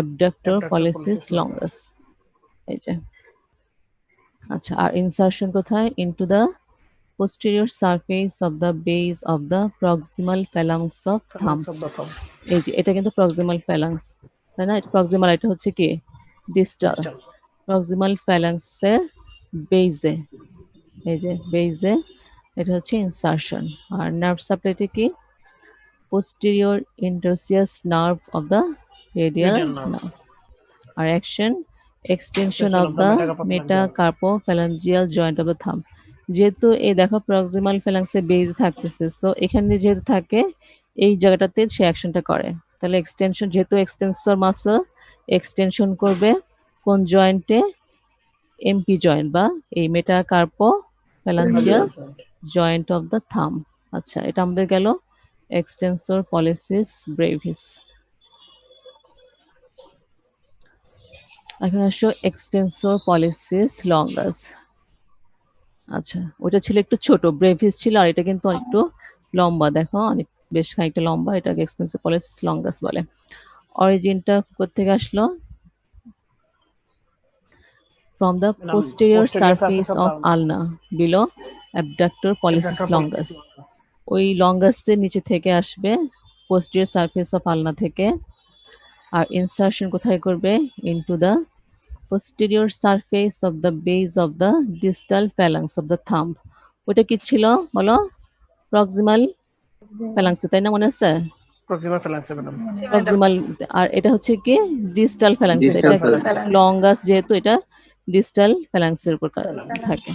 abductor pollicis longus। এই যে আচ্ছা, আর ইনসার্শন কোথায়, into the posterior surface of the base of the proximal phalanx of thumb। এই যে এটা কিন্তু proximal phalanx, তাই না, এটা proximal, এটা হচ্ছে কি distal, proximal phalanx এর বেজে, এই যে বেজে এটা হচ্ছে ইনসার্শন। আর নার্ভ সাপ্লাইটা কি posterior interosseous nerve of the radial nerve। আর action extension of the metacarpophalangeal joint of the thumb। যেহেতু এই দেখো প্রক্সিমাল ফ্যালাংসের বেজ থাকতেছে, সো এখানে যেহেতু থাকে এই জায়গাটাতে সে অ্যাকশনটা করে, তাহলে এক্সটেনশন, যেহেতু এক্সটেন্সর মাসল এক্সটেনশন করবে কোন জয়েন্টে, এমপি জয়েন্ট বা এই মেটাকার্পোফ্যালাঞ্জিয়াল জয়েন্ট অফ দ্য থাম্ব। আচ্ছা, এটা আমাদের গেল extensor pollicis brevis। এখন আসো extensor pollicis longus। আচ্ছা, ওটা ছিল একটু ছোট, ব্রেভিস ছিল, আর এটা কিন্তু একটু লম্বা, দেখো অনেক বেশ খানিকটা লম্বা, এটাকে এক্সটেন্সর পলিসিস লঙ্গাস বলে। অরিজিনটা কোত্থেকে আসলো? From the madam posterior posterior surface surface of of ulna below abductor pollicis abductor longus. Policies ওই লঙ্গাসের নিচে থেকে আসবে, posterior surface of ulna থেকে। আর ইনসারশন কোথায় করবে? Into the posterior surface of the base of the distal phalanx of the thumb. ওটা কি ছিল বলো? প্রক্সিমাল ফ্যালাংসে, তাই না? মনে আছে? প্রক্সিমাল ফ্যালাংসে ম্যাডাম। প্রক্সিমাল। আর এটা হচ্ছে কি ডিস্টাল ফ্যালাংস, Distal এটা phalanx. লঙ্গাস যেহেতু এটা ডিস্টাল ফ্যালাংসের উপর থাকে।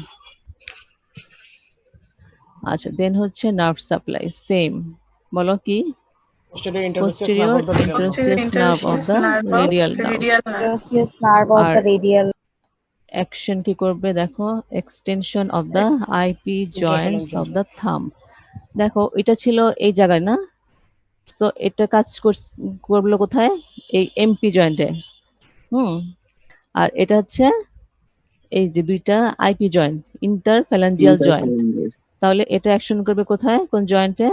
আচ্ছা, দেন হচ্ছে নার্ভ সাপ্লাই, সেম। বলো কি? posterior interosseous nerve of the posterior radial. interosseous nerve of the radial nerve। Radial Interosseous nerve of আর the radial. অ্যাকশন কি করবে দেখো? Extension of the IP joints of the thumb. দেখো এটা ছিল এই জায়গায় না, সো এটা কাজ করলো কোথায়? এই এমপি জয়েন্টে। আর এটা হচ্ছে এই যে দুইটা IP joint, interphalangeal joint. Interphalangeal. তাহলে এটা অ্যাকশন করবে কোথায়? কোন জয়েন্টে?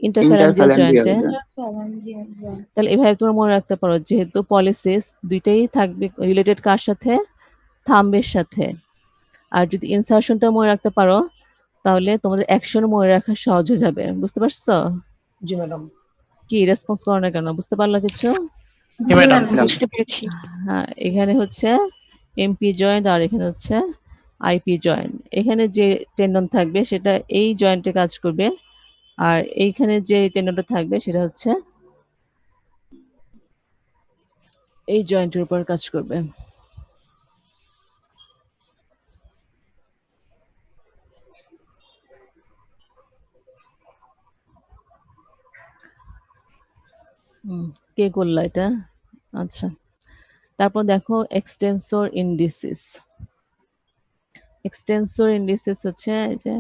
ইন্টারফ্যালাঞ্জিয়াল জয়েন্টে। Interphalangeal. তাহলে এভাবে তোমরা মনে রাখতে পারো, যেহেতু পলিসিস দুইটাই থাকবে রিলেটেড কার সাথে? থাম্বের সাথে। আর যদি ইনসারশনটা মনে রাখতে পারো তাহলে তোমাদের অ্যাকশন মনে রাখা সহজ হয়ে যাবে। বুঝতে পারছো? জি ম্যাডাম। কি রেসপন্স করো না কেন? বুঝতে পারলো কিছু? জি ম্যাডাম। বুঝতে পেরেছি। হ্যাঁ, এখানে হচ্ছে এমপি জয়েন্ট আর এখানে হচ্ছে আইপি জয়েন্ট। এখানে যে টেন্ডন থাকবে সেটা এই জয়েন্টে কাজ করবে, আর এইখানে যে টেন্ডনটা থাকবে সেটা হচ্ছে এই জয়েন্টের উপর কাজ করবে। কে করলো এটা? আচ্ছা, তারপর দেখো এক্সটেন্সর ইন্ডিসিস। এক্সটেন্সর ইন্ডিসিস হচ্ছে এই যে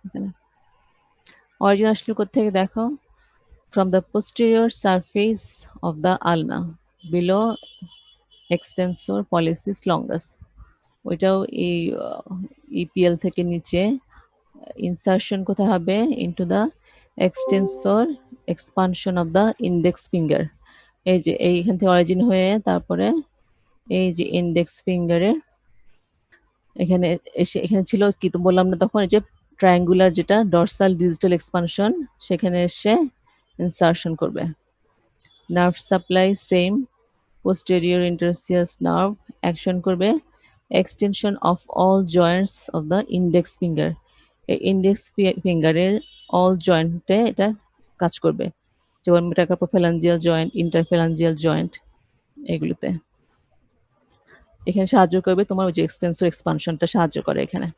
এখানে অরিজিন আসলে কোত্থেকে দেখো? From the posterior surface of the আলনা বিলো এক্সটেন্সর পলিসিস লঙ্গাস। ওইটাও এই ইপিএল থেকে নিচে। ইনসারশন কোথায় হবে? Into the extensor expansion of the index finger. এই যে এইখান থেকে অরিজিন হয়ে তারপরে এই যে ইন্ডেক্স ফিঙ্গারের এখানে এসে, এখানে ছিল কি তো বললাম না তখন, এই যে ট্রায়াঙ্গুলার যেটা ডরসাল ডিজিটাল এক্সপানশন, সেখানে এসে ইনসারশন করবে। Nerve supply same, posterior interosseous nerve action করবে extension of all joints of the index finger. এই ইন্ডেক্স ফিঙ্গারের অল জয়েন্টে এটা কাজ করবে, যেমন মেটাকার্পোফ্যালাঞ্জিয়াল জয়েন্ট, ইন্টারফ্যালাঞ্জিয়াল জয়েন্ট, এগুলোতে এখানে সাহায্য করবে। তোমার ওই যে এক্সটেন্সর এক্সপানশনটা সাহায্য করে এখানে।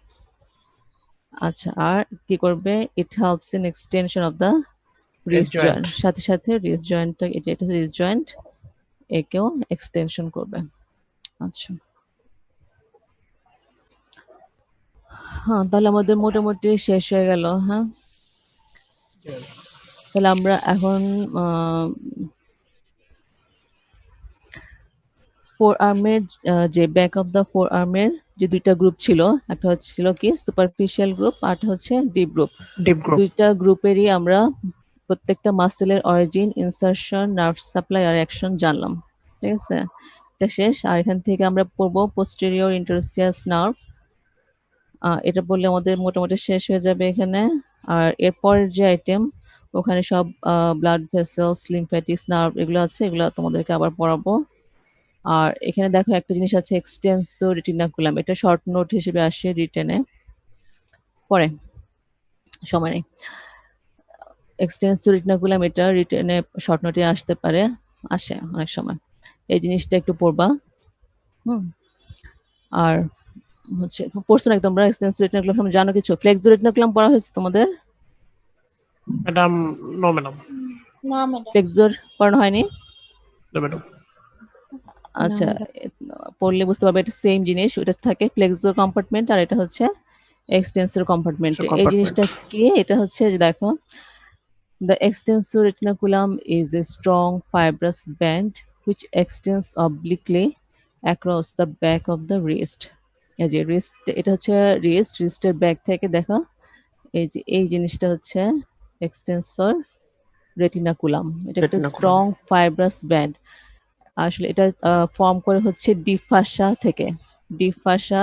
আচ্ছা, আর কি করবে? It helps in extension of the wrist joint. Joint. সাথে সাথে রিস্ট জয়েন্টটা, এটা রিস্ট জয়েন্ট, একেও এক্সটেনশন করবে। আচ্ছা, হ্যাঁ, তাহলে আমাদের মোটামুটি শেষ হয়ে গেল। হ্যাঁ, তাহলে আমরা এখন ফোর আর্মের যে ব্যাক অফ দ্য ফোর আর্মের যে দুইটা গ্রুপ ছিল, একটা হচ্ছিল কি সুপারফিশিয়াল গ্রুপ, আর একটা হচ্ছে ডিপ গ্রুপ। Deep group. দুইটা গ্রুপেরই আমরা প্রত্যেকটা মাসেলের অরিজিন, ইনসারশন, নার্ভ সাপ্লাই আর অ্যাকশন জানলাম। ঠিক আছে, এটা শেষ। আর এখান থেকে আমরা পড়বো পোস্টেরিয়র ইন্টারোসিয়াস নার্ভ। এটা বললে আমাদের মোটামুটি শেষ হয়ে যাবে এখানে। আর এরপরের যে আইটেম, ওখানে সব ব্লাড ভেসেলস, লিম্ফ্যাটিক্স, নার্ভ এগুলো আছে, এগুলো তোমাদেরকে আবার পড়াবো। আর এখানে দেখো একটা জিনিস আছে এক্সটেন্সো রেটিনাকুলাম, এটা শর্ট নোট হিসেবে আসে রিটেনে, পরে সময় নেই। এক্সটেন্সো রেটিনাকুলাম এটা রিটেনে শর্ট নোটে আসতে পারে, আসে অনেক সময়। এই জিনিসটা একটু পড়বা। আর হচ্ছে পড়ছো নাকি তোমরা এক্সটেন্সো রেটিনাকুলাম? জানো কিছু? ফ্লেক্সো রেটিনাকুলাম পড়া হয়েছে তোমাদের? Madam no madam. ফ্লেক্সোর পড়ানো হয়নি? No madam. আচ্ছা, পড়লে বুঝতে পারবে এটা সেম জিনিস। ওটা থাকে ফ্লেক্সোর কম্পার্টমেন্ট আর এটা হচ্ছে এক্সটেন্সর কম্পার্টমেন্ট। এই জিনিসটা কি? এটা হচ্ছে যে দেখো, the extensor retinaculum is a strong fibrous band which extends obliquely across the back of the wrist. এই যে wrist, এটা হচ্ছে wrist, wrist এর ব্যাক থেকে দেখো এই যে এই জিনিসটা হচ্ছে এক্সটেন্সর রেটিনাকুলাম। এটা একটা Retinaculum। Strong fibrous band. আসলে এটা ফর্ম করে হচ্ছে ডিপ ফাসা থেকে। ডিপ ফাসা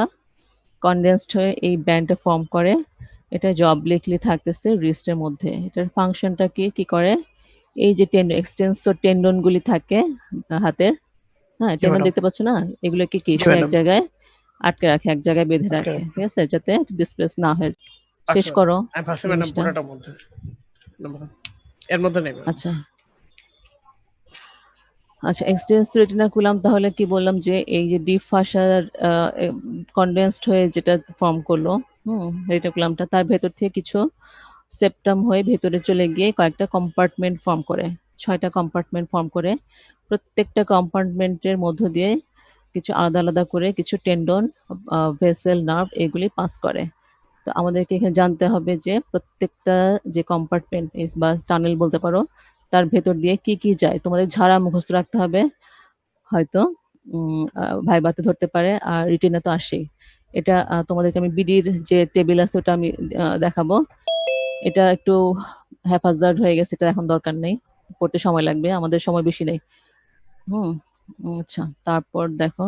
কনডেন্সড হয়ে এই ব্যান্ডটা ফর্ম করে। এটা অবলিকলি থাকতেছে রিস্টের মধ্যে। এটার ফাংশনটা কি কি করে? এই যে এক্সটেন্সর টেন্ডনগুলি থাকে হাতের, হ্যাঁ জি টেন্ডন ম্যাডাম। দেখতে পাচ্ছ না, এগুলোকে কি জি সে এক ম্যাডাম। জায়গায় আটকে রাখে, এক জায়গায় বেঁধে আটকে রাখে, রাখে। ঠিক আছে, যাতে ডিসপ্লেস না হয়ে যায়। শেষ আচ্ছা, করো আমি ভাবছি ম্যাডাম জিনিসটা। পুরোটার মধ্যে। না ম্যাডাম, এর মধ্যে নেই ম্যাডাম। আচ্ছা আচ্ছা, এক্সটেন্স রেটিনাকুলাম তাহলে কি বললাম যে এই যে ডিপ ফাসার কনডেন্সড হয়ে যেটা ফর্ম করলো, রেটিনাকুলামটা, তার ভেতর থেকে কিছু সেপ্টাম হয়ে ভেতরে চলে গিয়ে কয়েকটা কম্পার্টমেন্ট ফর্ম করে, 6টা কম্পার্টমেন্ট ফর্ম করে। প্রত্যেকটা কম্পার্টমেন্টের মধ্য দিয়ে কিছু আলাদা আলাদা করে কিছু টেন্ডন, ভেসেল, নার্ভ এগুলি পাস করে। তো আমাদেরকে এখানে জানতে হবে যে প্রত্যেকটা যে কম্পার্টমেন্ট বা টানেল বলতে পারো, তার ভেতর দিয়ে কি কি যায়। তোমাদের ঝাড়া মুখস্থ রাখতে হবে, হয়তো ভাইবাতে ধরতে পারে, আর রিটেনে তো আসেই। এটা তোমাদেরকে আমি বিডির যে টেবিল আছে ওটা আমি দেখাবো। এটা একটু হ্যাপাজার্ড হয়ে গেছে, এটা এখন দরকার নেই, পড়তে সময় লাগবে, আমাদের সময় বেশি নেই। হুম আচ্ছা, তারপর দেখো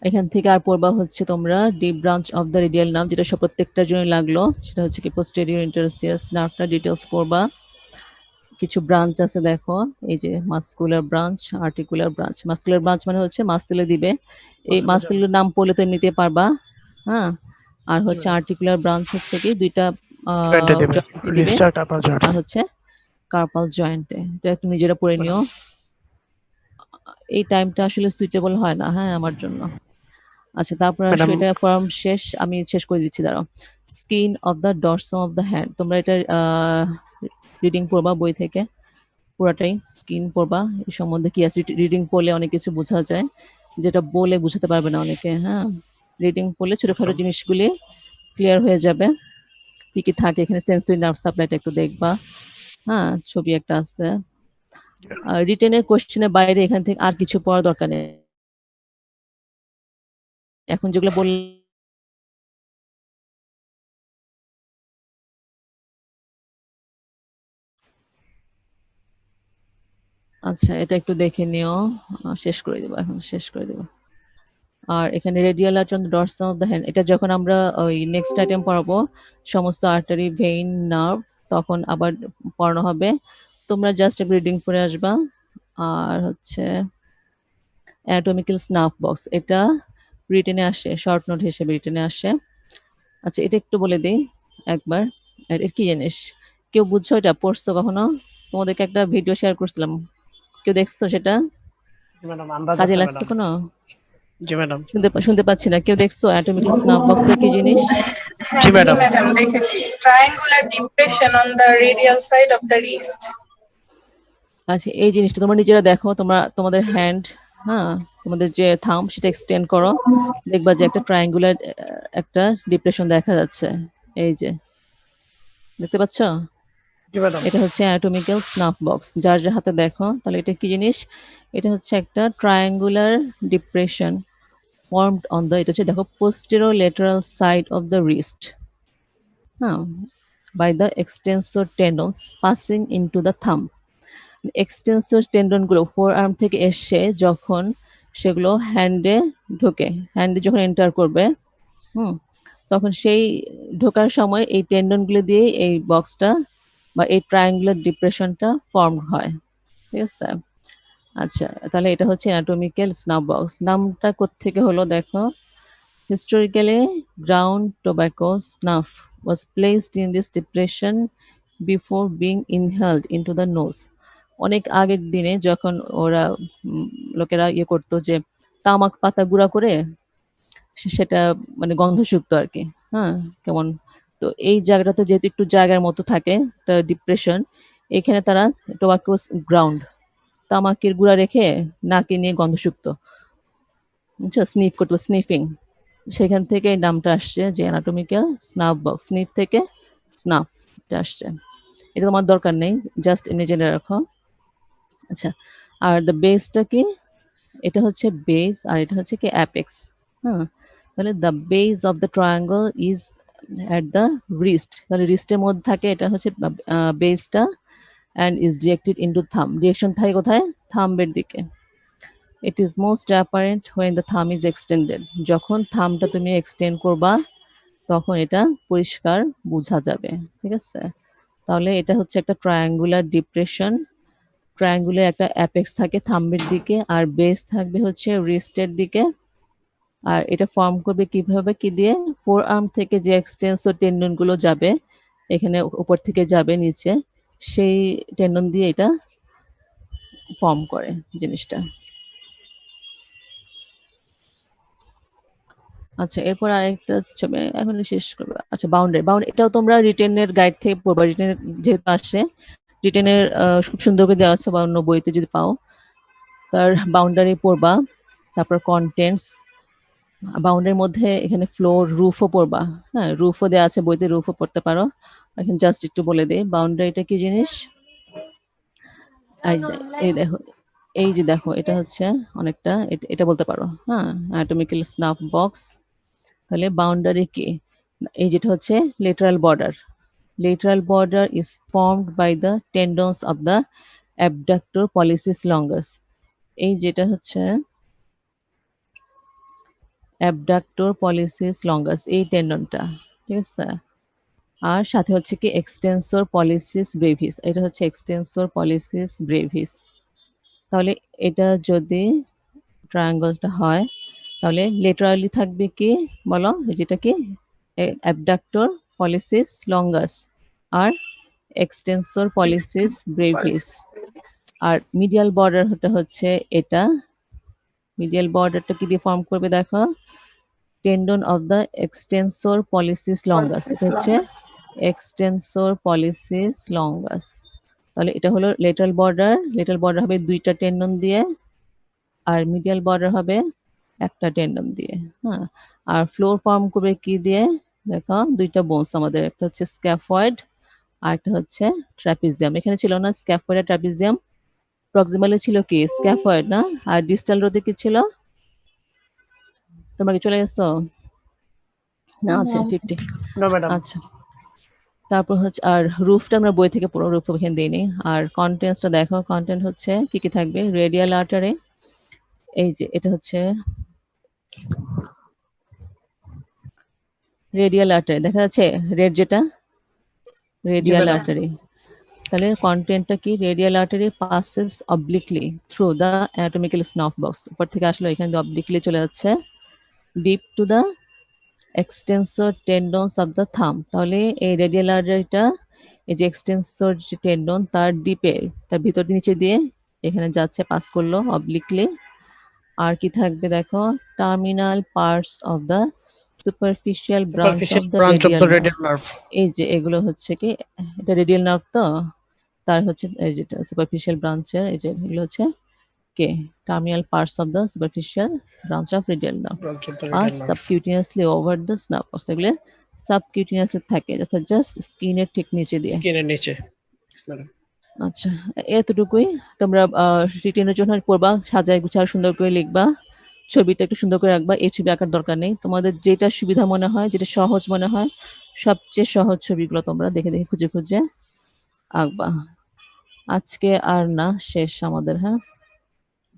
এখান থেকে আর পড়বা হচ্ছে তোমরা deep branch of the radial nerve, যেটা সব প্রত্যেকটার জন্য লাগলো, সেটা হচ্ছে কি পোস্টেরিয়র ইন্টারসিয়াস নার্ভটা ডিটেলস পড়বা। কিছু ব্রাঞ্চ আছে দেখো, এই যে muscular branch, articular branch. Muscular branch মানে হচ্ছে মাসেলে দিবে, এই মাসেলে যাবে। মাসেলের নাম পড়লে তো এমনিতে পারবা, হ্যাঁ। আর জি হচ্ছে ম্যাডাম। আর্টিকুলার ব্রাঞ্চ হচ্ছে কি দুইটা জয়েন্টে দেবে, জয়েন্টে দিবে, রিস্টার্ট আপার জয়েন্ট। আর হচ্ছে কার্পাল জয়েন্টে। এটা একটু নিজেরা পড়ে ম্যাডাম। নিও, এই টাইমটা আসলে সুইটেবল হয় না হ্যাঁ আমার জন্য। আচ্ছা তারপর আসো, ম্যাডাম। এটা ফর্ম শেষ, আমি শেষ করে দিচ্ছি, দাঁড়াও। Skin of the dorsum of the hand, তোমরা এটা রিডিং পড়বা বই থেকে পুরাটাই, স্কিন পড়বা, এই সম্বন্ধে কি আছে রিডিং পড়লে অনেক কিছু বোঝা যায়, যেটা বলে বুঝাতে পারবে না অনেকে, হ্যাঁ। রিডিং পড়লে ছোটখাটো জিনিসগুলি ক্লিয়ার হয়ে যাবে, কি কি থাকে এখানে। সেন্সরি নার্ভ সাপ্লাইটা একটু দেখবা, হ্যাঁ, ছবি একটা আছে। রিটেনের কোশ্চেনের বাইরে এখান থেকে আর কিছু পড়ার দরকার নেই, এখন যেগুলো বললাম আচ্ছা এটা একটু দেখে নিও, শেষ করে দেবো, এখন শেষ করে দেবো। আর এখানে radial artery on the dorsum of the hand, এটা যখন আমরা ওই নেক্সট আইটেম পড়াবো সমস্ত আর্টারি, ভেইন, নার্ভ, তখন আবার পড়ানো হবে। তোমরা জাস্ট রিডিং পড়ে আসবা। আর হচ্ছে অ্যানাটমিক্যাল স্নাফ বক্স, এটা রিটেনে আসে, শর্ট নোট হিসেবে রিটেনে আসে। আচ্ছা এটা একটু বলে দিই একবার, এটা কি জিনিস, কেউ বুঝছো এটা, পড়ছো কখনো? তোমাদেরকে একটা ভিডিও শেয়ার করছিলাম, কেউ দেখছো সেটা? জি ম্যাডাম, আন্দাজ কাজে আছে লাগছে ম্যাডাম। কোনো? জি ম্যাডাম। শুনতে পাচ্ছি না, কেউ দেখছো অ্যানাটমিক্যাল স্নাফ বক্সটা কি জিনিস? হ্যাঁ, জি জি ম্যাডাম। ম্যাডাম দেখেছি। Triangular depression on the radial side of the wrist. আচ্ছা এই জিনিসটা তোমরা নিজেরা দেখো, তোমাদের হ্যান্ড, হ্যাঁ, তোমাদের যে থাম্ব সেটা এক্সটেন্ড করো, দেখবা যে একটা ট্রায়াঙ্গুলার একটা ডিপ্রেশন দেখা যাচ্ছে, এই যে দেখতে পাচ্ছ? জি ম্যাডাম। এটা হচ্ছে অ্যানাটমিক্যাল স্নাফ বক্স, যার যার হাতে দেখো তাহলে এটা কি জিনিস। এটা হচ্ছে একটা triangular depression formed on the, এটা হচ্ছে দেখো, posterolateral side of the wrist, হ্যাঁ, by the extensor tendons passing into the thumb। Extensor tendon গুলো ফোর আর্ম থেকে এসে যখন সেগুলো হ্যান্ডে ঢোকে, হ্যান্ডে যখন এন্টার করবে, হুম, তখন সেই ঢোকার সময় এই টেন্ডন গুলো দিয়ে এই বক্সটা বা এই ট্রায়াঙ্গুলার ডিপ্রেশনটা ফর্ম হয়, ঠিক আছে। আচ্ছা তাহলে এটা হচ্ছে অ্যানাটমিক্যাল স্নাফ বক্স। নামটা কোত্থেকে হলো দেখো, historically ground tobacco snuff was placed in this depression before being inhaled into the nose। অনেক আগের দিনে যখন ওরা লোকেরা ইয়ে করতো যে তামাক পাতা গুঁড়া করে সেটা মানে গন্ধযুক্ত আর কি, হ্যাঁ, কেমন। তো এই জায়গাটাতে যেহেতু একটু জায়গার মতো থাকে, একটা ডিপ্রেশন, এখানে তারা টোবাকো গ্রাউন্ড, তামাকের গুঁড়া রেখে নাকে নিয়ে গন্ধযুক্ত, বুঝছো, স্নিফ করতো, স্নিফিং, সেখান থেকে এই নামটা আসছে যে অ্যানাটমিক্যাল স্নাফ বক্স, স্নিফ থেকে স্নাফ এটা আসছে। এটা তোমার দরকার নেই, জাস্ট এমনি জেনে রাখো। আচ্ছা আর দ্য বেসটা কি, এটা হচ্ছে বেস আর এটা হচ্ছে কি অ্যাপেক্স, হ্যাঁ। তাহলে the base of the triangle is at the wrist, তাহলে রিস্টের মধ্যে থাকে, এটা হচ্ছে বেসটা, and is directed into thumb, direction থাকে কোথায়, থাম্বের দিকে। It is most apparent when the thumb is extended, যখন থামটা তুমি এক্সটেন্ড করবা তখন এটা পরিষ্কার বোঝা যাবে, ঠিক আছে। তাহলে এটা হচ্ছে একটা ট্রায়াঙ্গুলার ডিপ্রেশন, ট্রায়াঙ্গুলার একটা অ্যাপেক্স থাকে থাম্বের দিকে আর বেস থাকবে হচ্ছে রিস্টের দিকে। আর এটা ফর্ম করবে কিভাবে, কি দিয়ে, ফোর আর্ম থেকে যে এক্সটেন্সর টেন্ডন গুলো যাবে এখানে উপর থেকে যাবে নিচে, সেই টেন্ডন দিয়ে এটা ফর্ম করে জিনিসটা। আচ্ছা, এরপর আরেকটা ছবি এখন শেষ করবো। আচ্ছা, বাউন্ডারি, এটাও তোমরা রিটেনের গাইড থেকে পড়বা, রিটেনের যেহেতু আসে, রিটেনের খুব সুন্দর করে দেওয়া আছে বা অন্য বইতে যদি পাও, তার বাউন্ডারি পড়বা। তারপর কন্টেন্টস, বাউন্ডারির মধ্যে এখানে ফ্লোর, রুফও পড়বা। হ্যাঁ, রুফও দেওয়া আছে বইতে, রুফও পড়তে পারো। এখন জাস্ট একটু বলে দিই বাউন্ডারিটা কি জিনিস। এই দেখো, এই যে দেখো, এটা হচ্ছে অনেকটা এটা বলতে পারো, হ্যাঁ, অ্যাটমিক্যাল স্নাফ বক্স। তাহলে বাউন্ডারি কি, এই যেটা হচ্ছে lateral border, lateral border is formed by the tendons of the abductor pollicis longus, এই যেটা হচ্ছে অ্যাবডাক্টর পলিসিস লঙ্গাস, এই টেন্ডনটা, ঠিক আছে। আর সাথে হচ্ছে কি এক্সটেন্সর পলিসিস ব্রেভিস, এটা হচ্ছে এক্সটেন্সর পলিসিস ব্রেভিস। তাহলে এটা যদি ট্রায়াঙ্গলটা হয় তাহলে লেটারালি থাকবে কি বলো, যেটা কি অ্যাবডাক্টর পলিসিস লঙ্গাস আর এক্সটেন্সর পলিসিস ব্রেভিস। আর মিডিয়াল বর্ডারটা হচ্ছে এটা, মিডিয়াল বর্ডারটা কি দিয়ে ফর্ম করবে দেখো, tendon of the extensor pollicis longus, এটা হচ্ছে এক্সটেন্সর পলিসিস লঙ্গাস। তাহলে এটা হলো লেটারাল বর্ডার, লেটারাল বর্ডার হবে দুইটা টেন্ডন দিয়ে, আর মিডিয়াল বর্ডার হবে একটা টেন্ডন দিয়ে। হ্যাঁ, আর ফ্লোর ফর্ম করবে কি দিয়ে দেখো, দুইটা বোনস আমাদের, একটা হচ্ছে স্ক্যাফয়েড আর একটা হচ্ছে ট্রাপিজিয়াম। এখানে ছিল না স্ক্যাফয়েড আর ট্রাপিজিয়াম, প্রক্সিমালে ছিল কি স্ক্যাফয়েড না, আর ডিস্টাল রোডে কি ছিল, তোমরা কি চলে গেছো না, আছে 50। না ম্যাডাম। আচ্ছা, তারপর হচ্ছে আর রুফটা আমরা বই থেকে পুরো রুফ এখানে দিইনি। আর কন্টেন্টসটা দেখো, কন্টেন্ট হচ্ছে কি কি থাকবে, রেডিয়াল আর্টারি, এই যে এটা হচ্ছে রেডিয়াল আর্টারি, দেখা যাচ্ছে রেড যেটা, রেডিয়াল madam. আর্টারি। তাহলে কন্টেন্টটা কি, radial artery passes obliquely through the anatomical snuff box, উপর থেকে আসলে এখানে অবলিকলি চলে যাচ্ছে deep to the extensor tendons of the thumb. তাহলে এই রেডিয়াল আর্টারিটা, এই যে এক্সটেন্সর যে টেন্ডন তার ডিপে, তার ভিতর নিচে দিয়ে এখানে যাচ্ছে, পাস করলো অবলিকলি। আর কি থাকবে দেখো, terminal parts of the superficial branch of the radial nerve, এই যে এগুলো হচ্ছে কি, এটা রেডিয়াল নার্ভ তো, তার হচ্ছে এই যেটা সুপারফিশিয়াল ব্রাঞ্চের, এই যে এগুলো হচ্ছে কে terminal parts of the superficial branch of radial nerve, আর subcutaneously over the snuff box, এগুলো সাবকিউটেনিয়াসলি থাকে, অর্থাৎ জাস্ট স্কিনের ঠিক নিচে দিয়ে, স্কিনের নিচে। আচ্ছা, এতটুকুই। তোমরা রিটেনের জন্য পড়বা, সাজায় গুছায় সুন্দর করে লিখবা, ছবিটা একটু সুন্দর করে রাখবা, এই ছবি আঁকার দরকার নেই, তোমাদের যেটা সুবিধা মনে হয়, যেটা সহজ মনে হয়, সবচেয়ে সহজ ছবিগুলো তোমরা দেখে দেখে খুঁজে খুঁজে আঁকবা। আজকে আর না, শেষ আমাদের, হ্যাঁ।